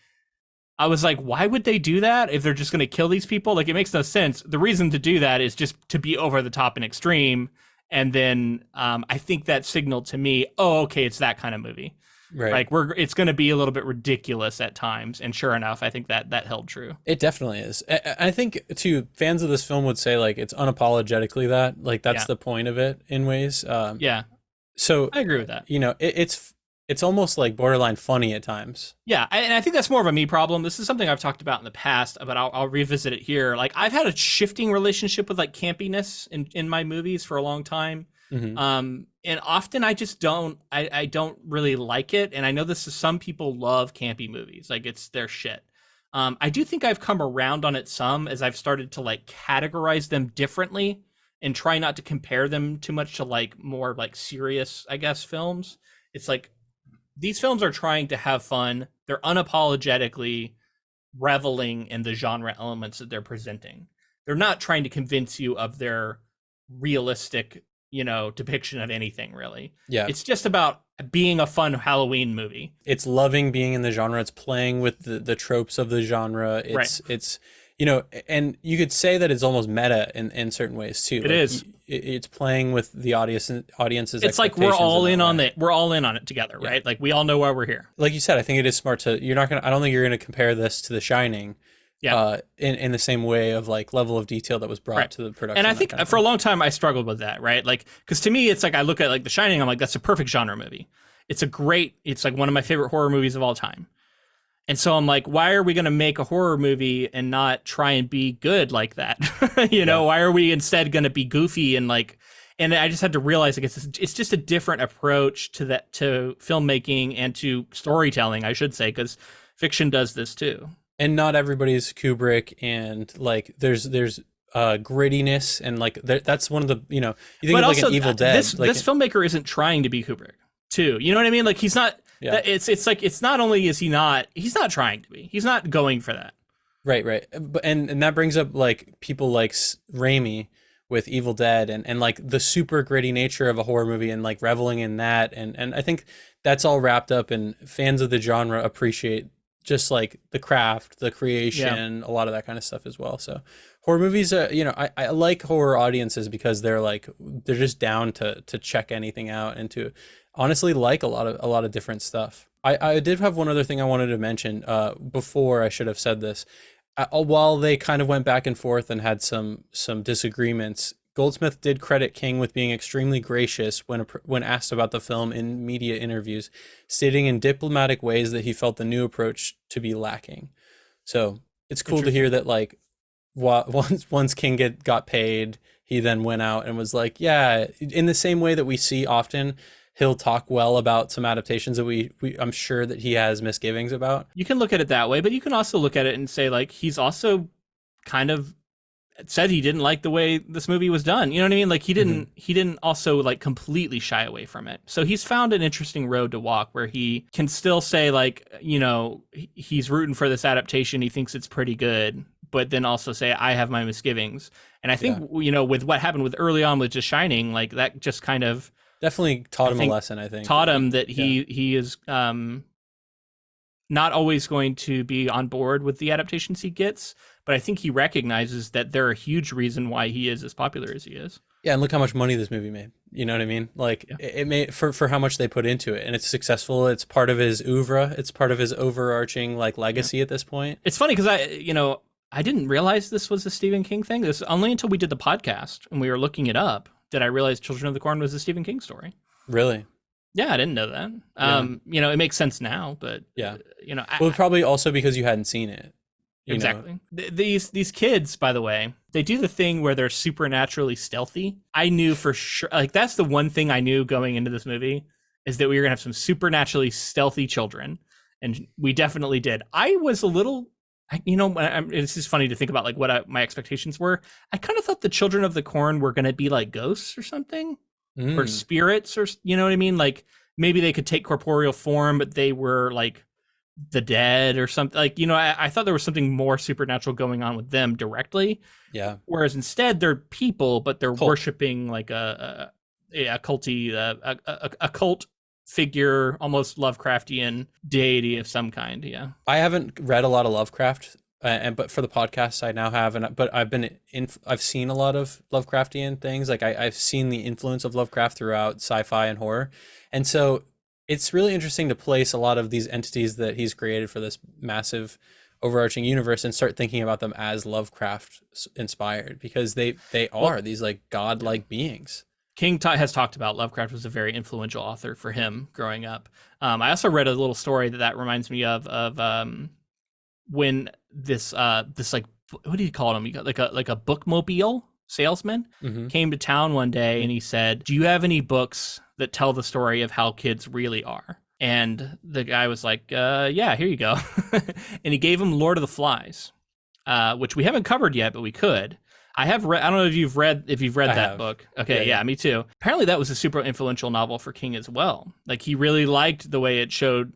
I was like, why would they do that if they're just going to kill these people? Like it makes no sense. The reason to do that is just to be over the top and extreme. And then I think that signaled to me, oh, okay, it's that kind of movie. Right. Like it's going to be a little bit ridiculous at times. And sure enough, I think that held true. It definitely is. I think too, fans of this film would say like it's unapologetically that, like that's the point of it in ways. Yeah. So I agree with that. You know, it's it's almost like borderline funny at times. Yeah, and I think that's more of a me problem. This is something I've talked about in the past, but I'll revisit it here. Like, I've had a shifting relationship with like campiness in my movies for a long time. And often I just I don't really like it. And I know some people love campy movies, like it's their shit. I do think I've come around on it some as I've started to like categorize them differently and try not to compare them too much to like more like serious, I guess, films. It's like, these films are trying to have fun. They're unapologetically reveling in the genre elements that they're presenting. They're not trying to convince you of their realistic, depiction of anything, really. Yeah. It's just about being a fun Halloween movie. It's loving being in the genre. It's playing with the tropes of the genre. It's and you could say that it's almost meta in certain ways too. It is. It's playing with the audience's. It's like we're all in on it. We're all in on it together, right? Like we all know why we're here. Like you said, I think it is smart to. I don't think you're gonna compare this to The Shining. Yeah. In the same way of like level of detail that was brought to the production. And I think for a long time I struggled with that, right? Like, because to me it's like I look at like The Shining, I'm like, that's a perfect genre movie. It's like one of my favorite horror movies of all time. And so I'm like, why are we going to make a horror movie and not try and be good like that? Why are we instead going to be goofy and like, and I just had to realize like it's just a different approach to filmmaking and to storytelling, I should say, because fiction does this too. And not everybody's Kubrick, and like there's grittiness, and like that's one of the, you think of like an Evil Dead. This filmmaker isn't trying to be Kubrick too. You know what I mean? Like he's not. Yeah. It's like, it's not only is he's not trying to be, he's not going for that. Right. But and that brings up like people like Raimi with Evil Dead and like the super gritty nature of a horror movie and like reveling in that. And I think that's all wrapped up, and fans of the genre appreciate just like the craft, the creation, a lot of that kind of stuff as well. So horror movies, I like horror audiences because they're just down to check anything out and to honestly like a lot of different stuff. I did have one other thing I wanted to mention before I should have said this. While they kind of went back and forth and had some disagreements, Goldsmith did credit King with being extremely gracious when asked about the film in media interviews, stating in diplomatic ways that he felt the new approach to be lacking. So it's cool to hear that like once King got paid, he then went out and was like, yeah, in the same way that we see often, he'll talk well about some adaptations that I'm sure that he has misgivings about. You can look at it that way, but you can also look at it and say like, he's also kind of said he didn't like the way this movie was done. You know what I mean? Like he didn't also like completely shy away from it. So he's found an interesting road to walk where he can still say like, he's rooting for this adaptation. He thinks it's pretty good, but then also say, I have my misgivings. And I think, with what happened with early on with just Shining, like that just kind of definitely taught him a lesson, I think. Taught him that he is not always going to be on board with the adaptations he gets, but I think he recognizes that they're a huge reason why he is as popular as he is. Yeah, and look how much money this movie made. You know what I mean? Like it made for how much they put into it, and it's successful. It's part of his oeuvre. It's part of his overarching like legacy at this point. It's funny because I didn't realize this was a Stephen King thing. This only until we did the podcast and we were looking it up did I realize Children of the Corn was a Stephen King story. Really? Yeah, I didn't know that. It makes sense now, but well, probably also because you hadn't seen it. Exactly. These kids, by the way, they do the thing where they're supernaturally stealthy. I knew for sure, like that's the one thing I knew going into this movie is that we were gonna have some supernaturally stealthy children, and we definitely did. I was a little, it's just funny to think about like what my expectations were. I kind of thought the Children of the Corn were gonna be like ghosts or something, or spirits, or you know what I mean? Like maybe they could take corporeal form, but they were like the dead or something. Like, I thought there was something more supernatural going on with them directly. Yeah. Whereas instead they're people, but they're worshiping like a culty, a cult figure, almost Lovecraftian deity of some kind. Yeah. I haven't read a lot of Lovecraft, but for the podcast I now have, but I've seen a lot of Lovecraftian things. Like I've seen the influence of Lovecraft throughout sci-fi and horror. And so it's really interesting to place a lot of these entities that he's created for this massive overarching universe and start thinking about them as Lovecraft inspired, because they are these like godlike beings. King has talked about Lovecraft was a very influential author for him growing up. I also read a little story that reminds me of when this like, what do you call him? You got like a bookmobile salesman came to town one day, and he said, "Do you have any books that tell the story of how kids really are?" And the guy was like, "Yeah, here you go." And he gave him Lord of the Flies, which we haven't covered yet, but we could. I have read. I don't know if you've read that book. Okay, yeah, me too. Apparently, that was a super influential novel for King as well. Like, he really liked the way it showed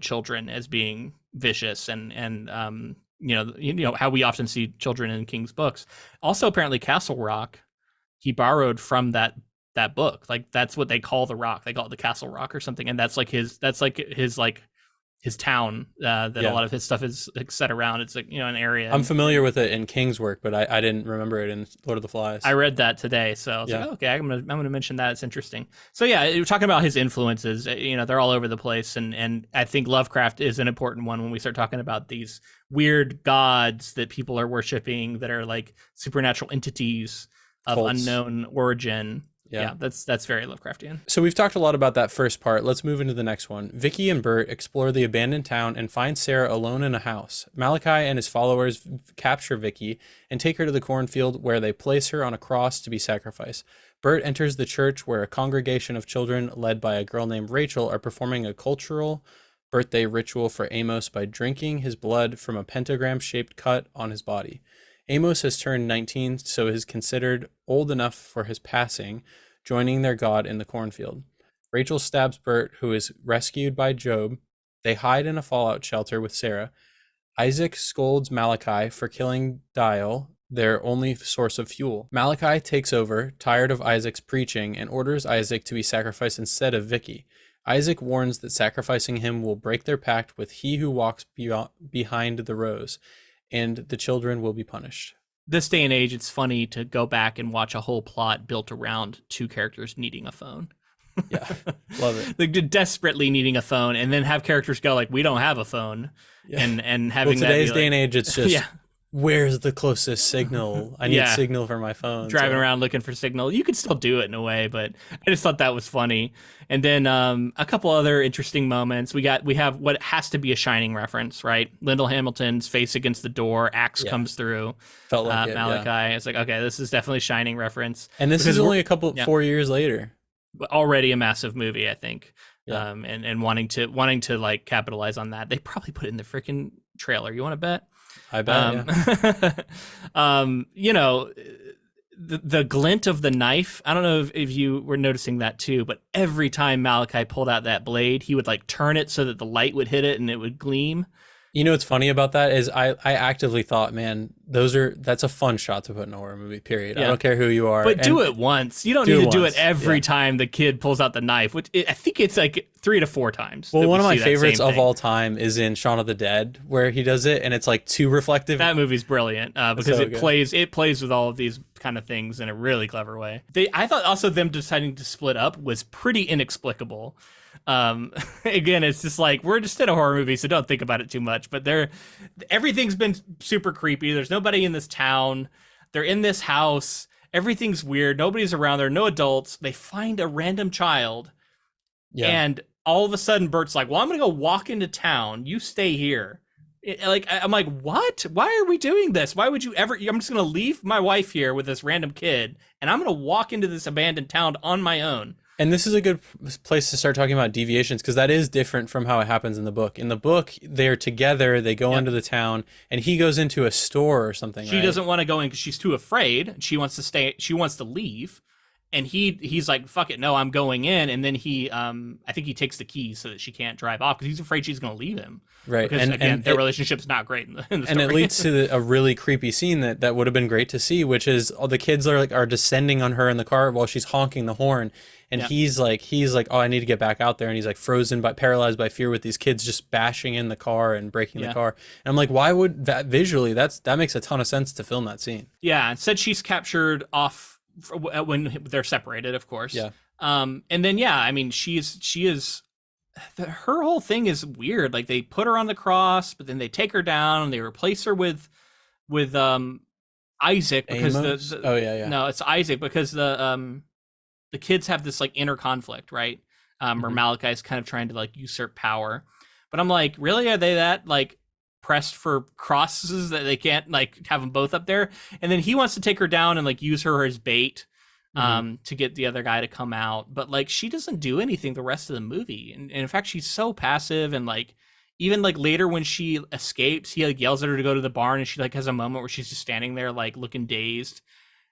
children as being vicious and you know how we often see children in King's books. Also, apparently, Castle Rock, he borrowed from that book. Like, that's what they call the rock. They call it the Castle Rock or something. And that's like his town that a lot of his stuff is like set around. It's like, you know, an area. I'm familiar with it in King's work, but I didn't remember it in Lord of the Flies. I read that today, so I was like, oh, okay, I'm gonna mention that. It's interesting. So yeah, you're talking about his influences. You know, they're all over the place, and I think Lovecraft is an important one when we start talking about these weird gods that people are worshiping that are like supernatural entities of unknown origin. Yeah, that's very Lovecraftian. So we've talked a lot about that first part. Let's move into the next one. Vicky and Bert explore the abandoned town and find Sarah alone in a house. Malachi and his followers capture Vicky and take her to the cornfield, where they place her on a cross to be sacrificed. Bert enters the church, where a congregation of children led by a girl named Rachel are performing a cultural birthday ritual for Amos by drinking his blood from a pentagram-shaped cut on his body. Amos has turned 19, so is considered old enough for his passing, joining their god in the cornfield. Rachel stabs Bert, who is rescued by Job. They hide in a fallout shelter with Sarah. Isaac scolds Malachi for killing Dial, their only source of fuel. Malachi takes over, tired of Isaac's preaching, and orders Isaac to be sacrificed instead of Vicky. Isaac warns that sacrificing him will break their pact with he who walks behind the rows, and the children will be punished. This day and age, it's funny to go back and watch a whole plot built around two characters needing a phone. Yeah, love it. Like, desperately needing a phone, and then have characters go like, "We don't have a phone," and having today's day and age, it's just where's the closest signal? I need signal for my phone. Driving around looking for signal. You could still do it in a way, but I just thought that was funny. And then a couple other interesting moments. We have what has to be a Shining reference, right? Lyndall Hamilton's face against the door, axe comes through. Felt like Malachi. Yeah. It's like, okay, this is definitely Shining reference. And this is only a couple 4 years later. Already a massive movie, I think. Yeah. And wanting to like capitalize on that. They probably put it in the freaking trailer. You want to bet? I bet. You know, the glint of the knife. I don't know if you were noticing that too, but every time Malachi pulled out that blade, he would like turn it so that the light would hit it and it would gleam. You know what's funny about that is I actively thought, man, that's a fun shot to put in a horror movie, period. Yeah. I don't care who you are. But do it once. You don't need to do it every time the kid pulls out the knife, which I think it's like 3 to 4 times. Well, one of my favorites of all time is in Shaun of the Dead, where he does it and it's like too reflective. That movie's brilliant because it plays with all of these kind of things in a really clever way. I thought also them deciding to split up was pretty inexplicable. Again, it's just like, we're just in a horror movie, so don't think about it too much, but everything's been super creepy. There's nobody in this town. They're in this house. Everything's weird. Nobody's around. There are no adults. They find a random child. And all of a sudden Bert's like, well, I'm going to go walk into town. You stay here. I'm like, what? Why are we doing this? Why would you ever? I'm just going to leave my wife here with this random kid, and I'm going to walk into this abandoned town on my own. And this is a good place to start talking about deviations, because that is different from how it happens in the book. In the book, they're together, they go into the town, and he goes into a store or something. She doesn't want to go in because she's too afraid. She wants to stay. She wants to leave. And he's like, fuck it, no, I'm going in. And then I think he takes the keys so that she can't drive off because he's afraid she's going to leave him. Right. Because, and their relationship's not great in the story. And it leads to a really creepy scene that would have been great to see, which is all the kids are descending on her in the car while she's honking the horn. And he's like, oh, I need to get back out there. And he's like paralyzed by fear with these kids just bashing in the car and breaking the car. And I'm like, why would that visually, that makes a ton of sense to film that scene. Yeah. Instead, she's captured off when they're separated, of course. Yeah. And then, I mean, she is her whole thing is weird. Like, they put her on the cross, but then they take her down and they replace her with Isaac because no, it's Isaac because the kids have this like inner conflict, right? Where Malachi's kind of trying to like usurp power. But I'm like, really? Are they that like pressed for crosses that they can't like have them both up there? And then he wants to take her down and like use her as bait to get the other guy to come out. But like, she doesn't do anything the rest of the movie. And in fact, she's so passive. And like, even like later when she escapes, he like yells at her to go to the barn, and she like has a moment where she's just standing there like looking dazed.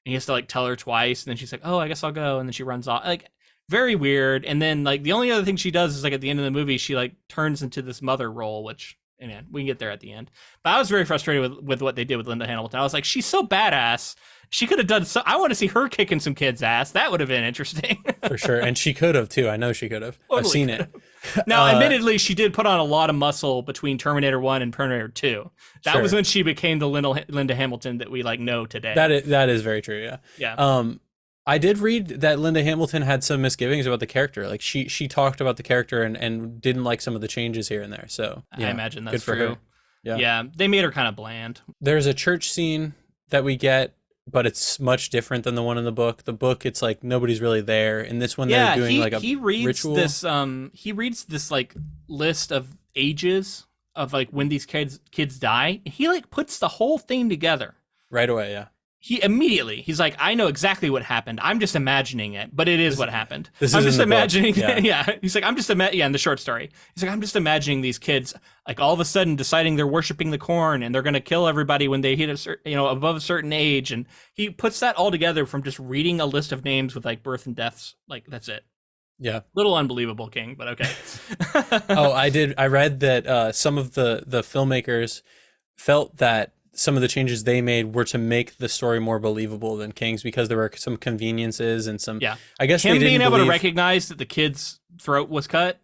And he has to like tell her twice. And then she's like, oh, I guess I'll go. And then she runs off. Like, very weird. And then like the only other thing she does is like at the end of the movie, she like turns into this mother role, which, man, we can get there at the end. But I was very frustrated with what they did with Linda Hamilton. I was like, she's so badass. She could have done so. I want to see her kicking some kids' ass. That would have been interesting. For sure. And she could have too. I know she could have. Totally. I've seen it. Now, admittedly, she did put on a lot of muscle between Terminator 1 and Terminator 2. That was when she became the Linda Hamilton that we like know today. That is very true. Yeah. Yeah. I did read that Linda Hamilton had some misgivings about the character. Like she talked about the character and didn't like some of the changes here and there. So I imagine that's good for true. her. Yeah. Yeah. They made her kind of bland. There's a church scene that we get, but it's much different than the one in the book. The book, it's like nobody's really there. In this one, they're doing like a ritual. He reads this like list of ages of like when these kids die. He like puts the whole thing together right away. Yeah. He's like, I know exactly what happened. I'm just imagining it, but it is what happened. I'm just imagining. Yeah. He's like, in the short story, he's like, I'm just imagining these kids like all of a sudden deciding they're worshiping the corn and they're going to kill everybody when they hit above a certain age. And he puts that all together from just reading a list of names with like birth and deaths. Like, that's it. Yeah. Little unbelievable, King, but okay. I read that some of the filmmakers felt that some of the changes they made were to make the story more believable than King's, because there were some conveniences and some, I guess him being able to recognize that the kid's throat was cut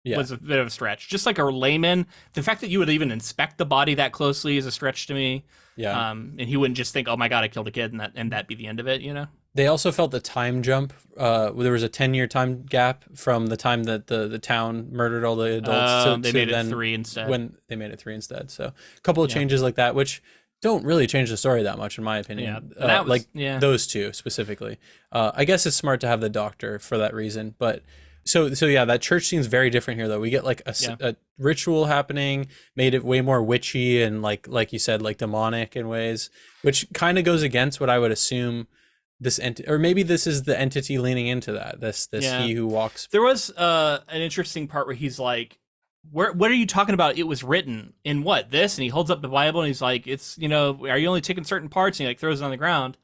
was a bit of a stretch. Just like a layman, the fact that you would even inspect the body that closely is a stretch to me. Yeah. And he wouldn't just think, oh my God, I killed a kid, and that be the end of it, you know? They also felt the time jump. There was a 10-year time gap from the time that the town murdered all the adults. They made it 3 instead. When they made it 3 instead. So a couple of changes like that, which don't really change the story that much, in my opinion. Those two specifically. I guess it's smart to have the doctor for that reason. But so yeah, that church scene's very different here, though. We get like a ritual happening, made it way more witchy and like you said, like demonic in ways, which kind of goes against what I would assume this or maybe this is the entity leaning into that. This he who walks. There was an interesting part where he's like, what are you talking about? It was written in what? This? And he holds up the Bible and he's like, it's, are you only taking certain parts? And he like throws it on the ground.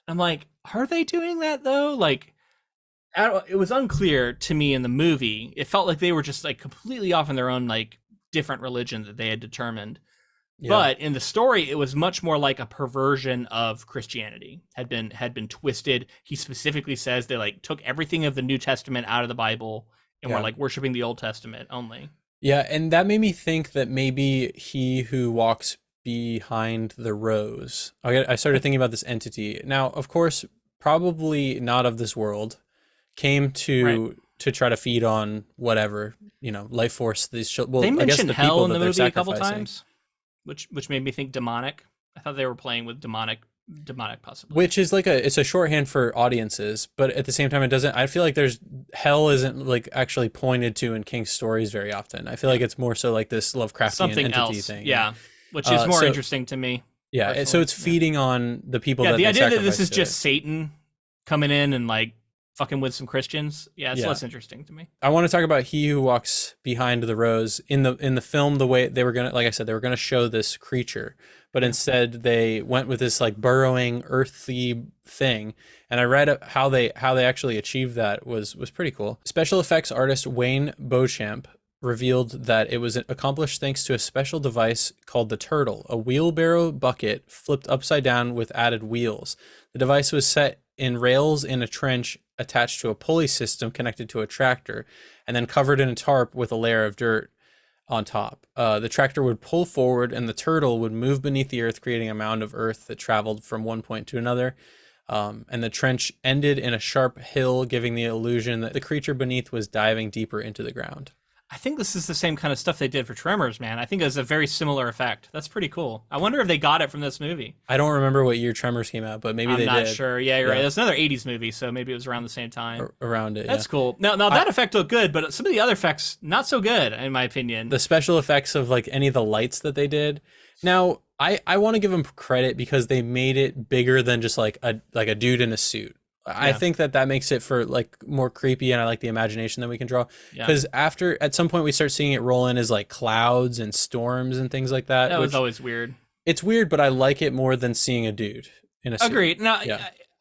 I'm like, are they doing that though? Like, it was unclear to me in the movie. It felt like they were just like completely off in their own like different religion that they had determined. Yeah. But in the story, it was much more like a perversion of Christianity had been twisted. He specifically says they like took everything of the New Testament out of the Bible and were like worshiping the Old Testament only. Yeah, and that made me think that maybe he who walks behind the rose. I started thinking about this entity. Now, of course, probably not of this world, came to try to feed on whatever, life force. These they mentioned hell in the movie a couple times, which made me think demonic. I thought they were playing with demonic possibly, which is like it's a shorthand for audiences, but at the same time I feel like hell isn't like actually pointed to in King's stories very often. I feel like it's more so like this Lovecraftian something entity else thing, which is more interesting to me personally. So it's feeding on the people that the idea that this is just Satan coming in and like fucking with some Christians, it's less interesting to me. I want to talk about he who walks behind the rose. In the film, the way they were gonna, like I said, they were gonna show this creature, but instead they went with this like burrowing, earthy thing. And I read how they actually achieved that was pretty cool. Special effects artist Wayne Beauchamp revealed that it was accomplished thanks to a special device called the Turtle, a wheelbarrow bucket flipped upside down with added wheels. The device was set in rails in a trench attached to a pulley system connected to a tractor, and then covered in a tarp with a layer of dirt on top. The tractor would pull forward and the turtle would move beneath the earth, creating a mound of earth that traveled from one point to another. And the trench ended in a sharp hill, giving the illusion that the creature beneath was diving deeper into the ground. I think this is the same kind of stuff they did for Tremors, man. I think it was a very similar effect. That's pretty cool. I wonder if they got it from this movie. I don't remember what year Tremors came out, but maybe they did. I'm not sure. Yeah, you're right. It was another 80s movie, so maybe it was around the same time. Around it, That's cool. Now that effect looked good, but some of the other effects, not so good, in my opinion. The special effects of like any of the lights that they did. Now, I want to give them credit because they made it bigger than just like a dude in a suit. I think that makes it for like more creepy, and I like the imagination that we can draw. Because at some point we start seeing it roll in as like clouds and storms and things like that. That was always weird. It's weird, but I like it more than seeing a dude in a suit. Agreed. No,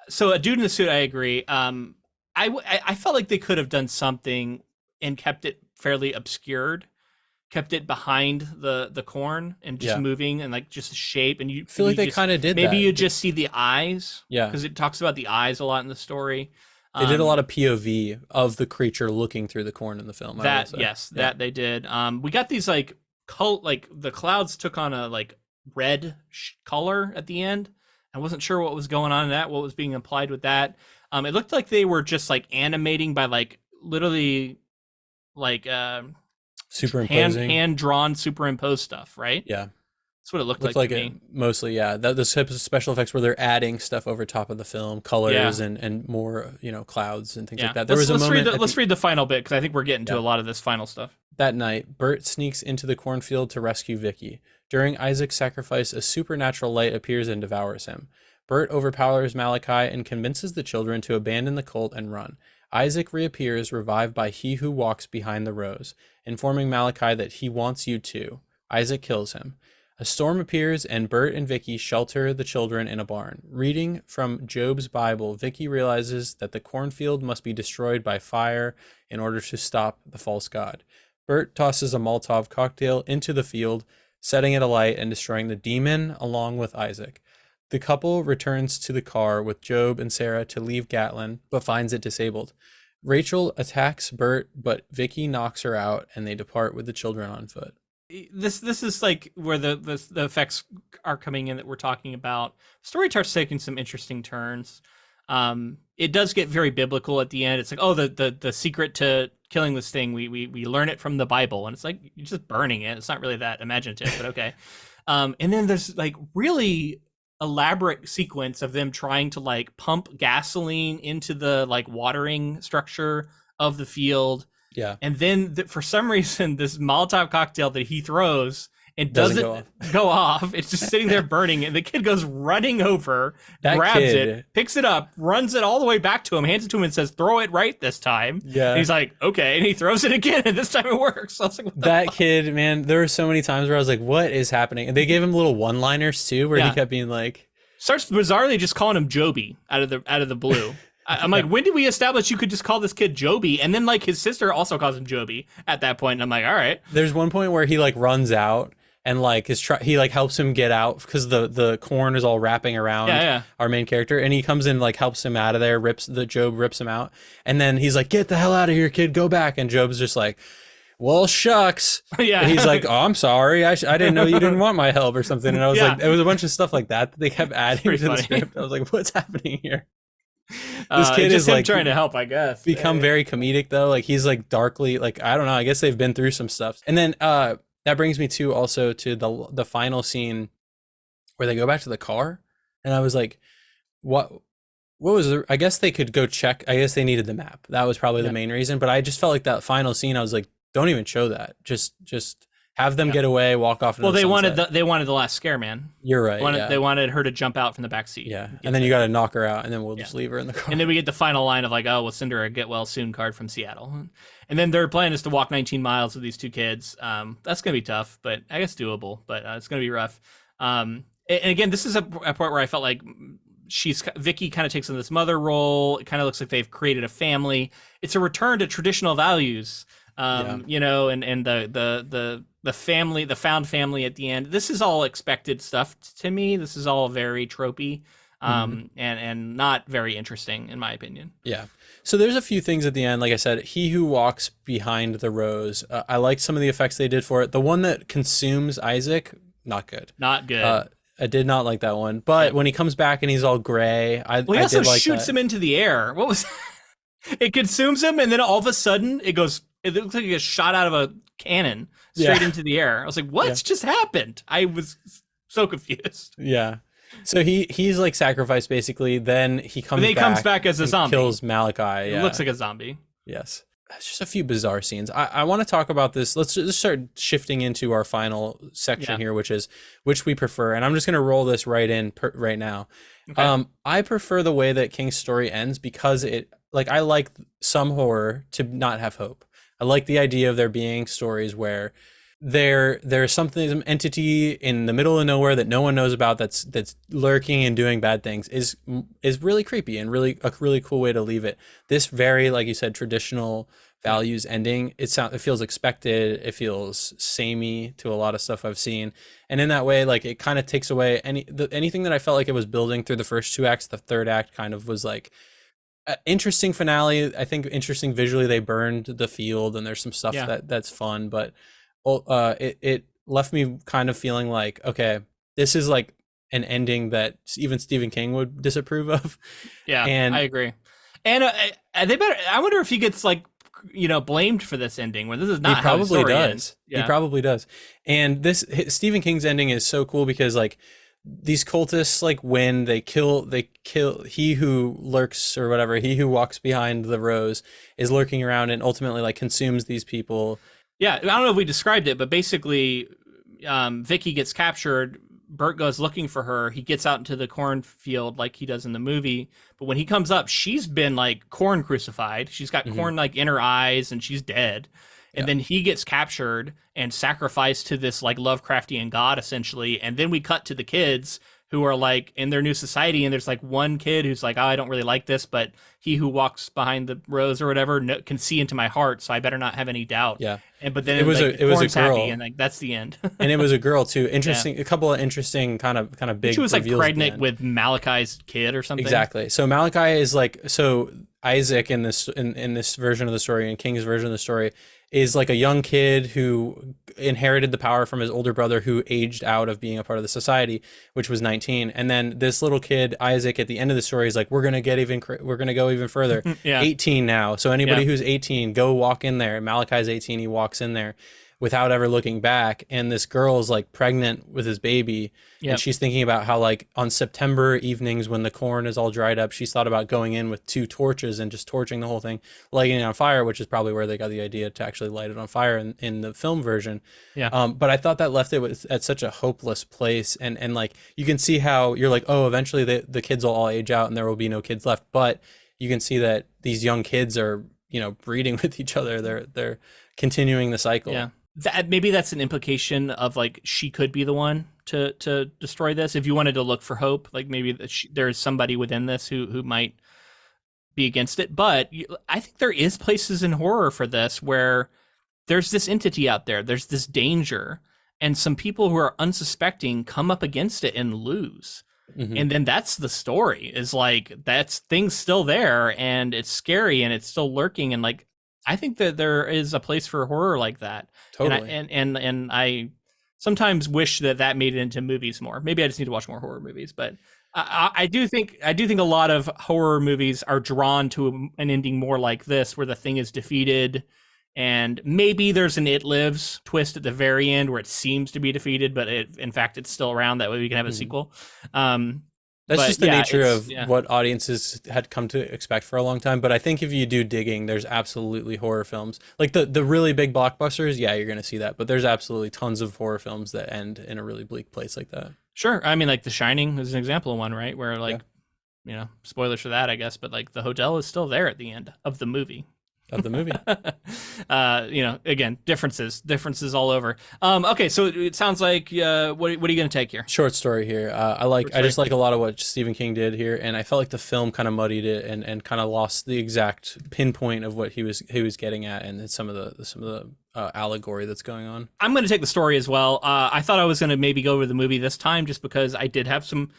so a dude in a suit, I agree. I felt like they could have done something and kept it fairly obscured. Kept it behind the corn and just moving and like just the shape, and you feel like they kind of did maybe that. you just see the eyes, yeah, because it talks about the eyes a lot in the story. They did a lot of POV of the creature looking through the corn in the film. That they did. We got these like like the clouds took on a like red color at the end. I wasn't sure what was going on in that, what was being implied with that. It looked like they were just like animating by like literally like superimposing, hand drawn superimposed stuff, right? Yeah, that's what it looked like to me. Mostly, yeah. The special effects where they're adding stuff over top of the film, colors and more, clouds and things like that. Let's read the final bit, because I think we're getting to a lot of this final stuff. That night, Bert sneaks into the cornfield to rescue Vicky. During Isaac's sacrifice, a supernatural light appears and devours him. Bert overpowers Malachi and convinces the children to abandon the cult and run. Isaac reappears, revived by He Who Walks Behind the Rose, informing Malachi that he wants you too. Isaac kills him. A storm appears, and Bert and Vicky shelter the children in a barn. Reading from Job's Bible, Vicky realizes that the cornfield must be destroyed by fire in order to stop the false god. Bert tosses a Molotov cocktail into the field, setting it alight and destroying the demon along with Isaac. The couple returns to the car with Job and Sarah to leave Gatlin, but finds it disabled. Rachel attacks Bert, but Vicky knocks her out, and they depart with the children on foot. This is like where the effects are coming in that we're talking about. Story starts taking some interesting turns. It does get very biblical at the end. It's like, oh, the secret to killing this thing, we learn it from the Bible, and it's like you're just burning it. It's not really that imaginative, but okay. And then there's like really elaborate sequence of them trying to like pump gasoline into the like watering structure of the field. Yeah. And then for some reason, this Molotov cocktail that he throws, it doesn't go off. It's just sitting there burning, and the kid goes running over, grabs it, picks it up, runs it all the way back to him, hands it to him, and says, "Throw it right this time." Yeah. And he's like, "Okay," and he throws it again, and this time it works. I was like, that kid, man, there were so many times where I was like, "What is happening?" And they gave him little one-liners too, where he kept being like, starts bizarrely just calling him Joby out of the blue. I'm like, when did we establish you could just call this kid Joby? And then like his sister also calls him Joby at that point, and I'm like, all right. There's one point where he like runs out. And like he like helps him get out because the corn is all wrapping around our main character, and he comes in, like helps him out of there, Job rips him out, and then he's like, "Get the hell out of here, kid, go back." And Job's just like, "Well, shucks." Yeah. And he's like, "Oh, I'm sorry, I didn't know you didn't want my help or something." And I was like, it was a bunch of stuff like that they kept adding to the script. I was like, what's happening here? This kid just is him like trying to help, I guess. Become very comedic though. Like he's like darkly, like I don't know. I guess they've been through some stuff, and then that brings me to the final scene where they go back to the car, and I was like, what was the, I guess they could go check. I guess they needed the map. That was probably the main reason. But I just felt like that final scene, I was like, don't even show that. Just have them get away, walk off. Well, they wanted the last scare, man. You're right. They wanted her to jump out from the back seat. Yeah, and then you got to knock her out, and then we'll just leave her in the car. And then we get the final line of like, "Oh, we'll send her a get well soon card from Seattle." And then their plan is to walk 19 miles with these two kids. That's gonna be tough, but I guess doable. But it's gonna be rough. And again, this is a part where I felt like Vicky kind of takes on this mother role. It kind of looks like they've created a family. It's a return to traditional values. And the family, the found family at the end. This is all expected stuff to me. This is all very tropey, and not very interesting in my opinion. Yeah. So there's a few things at the end. Like I said, He Who Walks Behind the Rose. I liked some of the effects they did for it. The one that consumes Isaac, not good. Not good. I did not like that one. But when he comes back and he's all gray, he also shoots him into the air. What was? It consumes him, and then all of a sudden it goes it looks like he gets shot out of a cannon straight into the air. I was like, what's just happened? I was so confused. Yeah. So he's like sacrificed basically. Then he comes back as a zombie. Kills Malachi. It looks like a zombie. Yes. It's just a few bizarre scenes. I want to talk about this. Let's just start shifting into our final section here, which we prefer. And I'm just going to roll this right now. Okay. I prefer the way that King's story ends because I like some horror to not have hope. I like the idea of there being stories where there's some entity in the middle of nowhere that no one knows about that's lurking and doing bad things is really creepy and really a really cool way to leave it. This very, like you said, traditional values ending, it feels expected, it feels samey to a lot of stuff I've seen, and in that way, like, it kind of takes away anything that I felt like it was building through the first two acts. The third act kind of was like interesting finale. I think interesting visually. They burned the field and there's some stuff that's fun, but it left me kind of feeling like, okay, this is like an ending that even Stephen King would disapprove of. Yeah, and I agree. And I wonder if he gets like, blamed for this ending when this is not how the story ends. Yeah. He probably does. And this Stephen King's ending is so cool because like these cultists, like when they kill he who lurks or whatever, he who walks behind the rose is lurking around and ultimately like consumes these people. Yeah, I don't know if we described it, but basically, Vicky gets captured. Bert goes looking for her. He gets out into the cornfield like he does in the movie. But when he comes up, she's been like corn crucified. She's got corn like in her eyes and she's dead. And then he gets captured and sacrificed to this like Lovecraftian god, essentially. And then we cut to the kids who are like in their new society, and there's like one kid who's like, oh, I don't really like this, but he who walks behind the rose or whatever can see into my heart, so I better not have any doubt. Yeah. But then it was a girl, happy, and like that's the end. And it was a girl too. Interesting, a couple of interesting kind of big. She was like pregnant with Malachi's kid or something. Exactly. So Malachi is like, so Isaac in this version of the story, in King's version of the story, is like a young kid who inherited the power from his older brother who aged out of being a part of the society, which was 19. And then this little kid, Isaac, at the end of the story is like, we're going to go even further. 18 now. So anybody who's 18, go walk in there. Malachi's 18. He walks in there without ever looking back. And this girl is like pregnant with his baby. And she's thinking about how like on September evenings when the corn is all dried up, she's thought about going in with 2 torches and just torching the whole thing, lighting it on fire, which is probably where they got the idea to actually light it on fire in the film version. But I thought that left it at such a hopeless place. And like, you can see how you're like, oh, eventually the kids will all age out and there will be no kids left. But you can see that these young kids are, breeding with each other. They're continuing the cycle. Yeah. Maybe that's an implication of like she could be the one to destroy this. If you wanted to look for hope, like maybe there's somebody within this who might be against it. But I think there is places in horror for this where there's this entity out there, there's this danger, and some people who are unsuspecting come up against it and lose. And then that's the story, is like that's things still there and it's scary and it's still lurking, and like I think that there is a place for horror like that. Totally. And I sometimes wish that made it into movies more. Maybe I just need to watch more horror movies, but I do think a lot of horror movies are drawn to an ending more like this, where the thing is defeated, and maybe there's an "it lives" twist at the very end where it seems to be defeated, but in fact it's still around. That way we can have a sequel. That's just the nature of what audiences had come to expect for a long time. But I think if you do digging, there's absolutely horror films. Like the really big blockbusters, you're going to see that. But there's absolutely tons of horror films that end in a really bleak place like that. Sure. I mean, like The Shining is an example of one, right? Where like, spoilers for that, I guess. But like the hotel is still there at the end of the movie. Again, differences all over. Okay, so it sounds like what are you going to take here? Short story here. I just like a lot of what Stephen King did here, and I felt like the film kind of muddied it and kind of lost the exact pinpoint of what he was getting at, and some of the allegory that's going on. I'm going to take the story as well. I thought I was going to maybe go over the movie this time, just because I did have some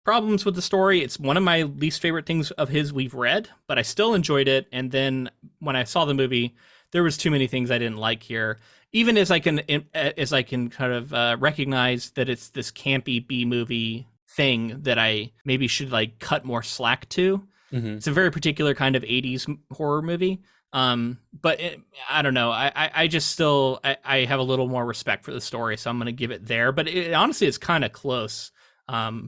problems with the story. It's one of my least favorite things of his we've read, but I still enjoyed it. And then when I saw the movie, there was too many things I didn't like here. Even as I can kind of recognize that it's this campy B movie thing that I maybe should like cut more slack to. It's a very particular kind of 80s horror movie I don't know. I just still I have a little more respect for the story, so I'm going to give it there. But honestly, it's kind of close.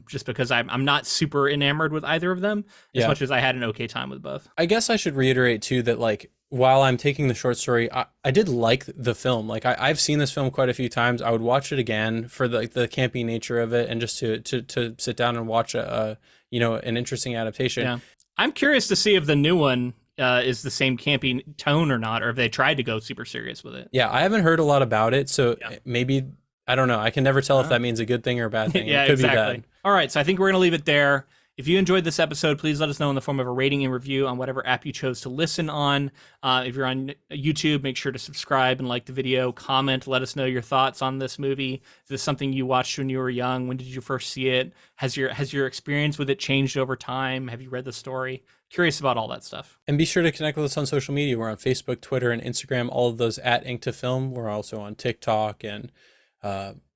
Just because I'm not super enamored with either of them as much as I had an okay time with both. I guess I should reiterate too that like while I'm taking the short story, I did like the film. Like I've seen this film quite a few times. I would watch it again for the campy nature of it and just to sit down and watch an interesting adaptation. Yeah. I'm curious to see if the new one is the same campy tone or not, or if they tried to go super serious with it. Yeah, I haven't heard a lot about it, so maybe, I don't know. I can never tell if that means a good thing or a bad thing. Yeah, it could exactly. be bad. All right, so I think we're going to leave it there. If you enjoyed this episode, please let us know in the form of a rating and review on whatever app you chose to listen on. If you're on YouTube, make sure to subscribe and like the video. Comment, let us know your thoughts on this movie. Is this something you watched when you were young? When did you first see it? Has your experience with it changed over time? Have you read the story? Curious about all that stuff. And be sure to connect with us on social media. We're on Facebook, Twitter, and Instagram. All of those at Ink to Film. We're also on TikTok and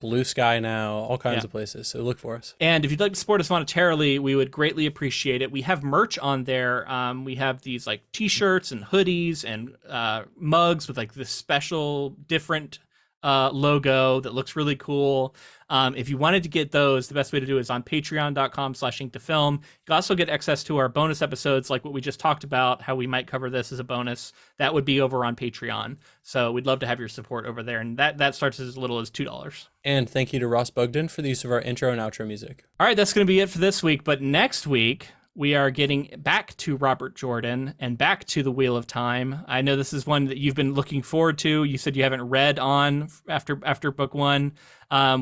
Blue Sky now, all kinds of places. So look for us. And if you'd like to support us monetarily, we would greatly appreciate it. We have merch on there. We have these like t-shirts and hoodies and mugs with like this special different logo that looks really cool. If you wanted to get those, the best way to do it is on patreon.com/inktofilm. You can also get access to our bonus episodes, like what we just talked about, how we might cover this as a bonus. That would be over on Patreon. So we'd love to have your support over there. And that starts as little as $2. And thank you to Ross Bugden for the use of our intro and outro music. All right, that's going to be it for this week. But next week, we are getting back to Robert Jordan and back to the Wheel of Time. I know this is one that you've been looking forward to. You said you haven't read on after book one.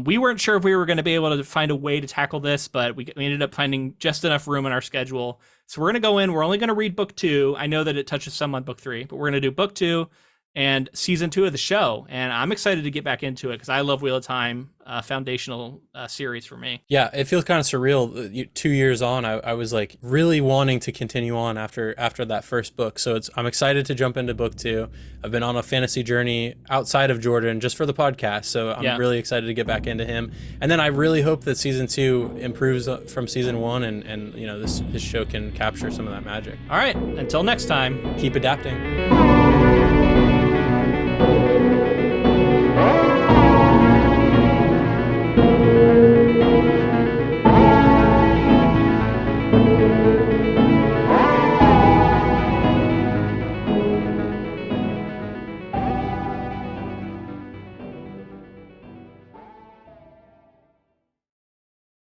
We weren't sure if we were going to be able to find a way to tackle this, but we ended up finding just enough room in our schedule. So we're going to go in. We're only going to read book 2. I know that it touches some on book 3, but we're going to do book 2 and season 2 of the show. And I'm excited to get back into it because I love Wheel of Time, foundational series for me. Yeah, it feels kind of surreal. 2 years on, I was like really wanting to continue on after that first book. So I'm excited to jump into book 2. I've been on a fantasy journey outside of Jordan just for the podcast. So I'm really excited to get back into him. And then I really hope that season 2 improves from season 1 and his show can capture some of that magic. All right, until next time, keep adapting.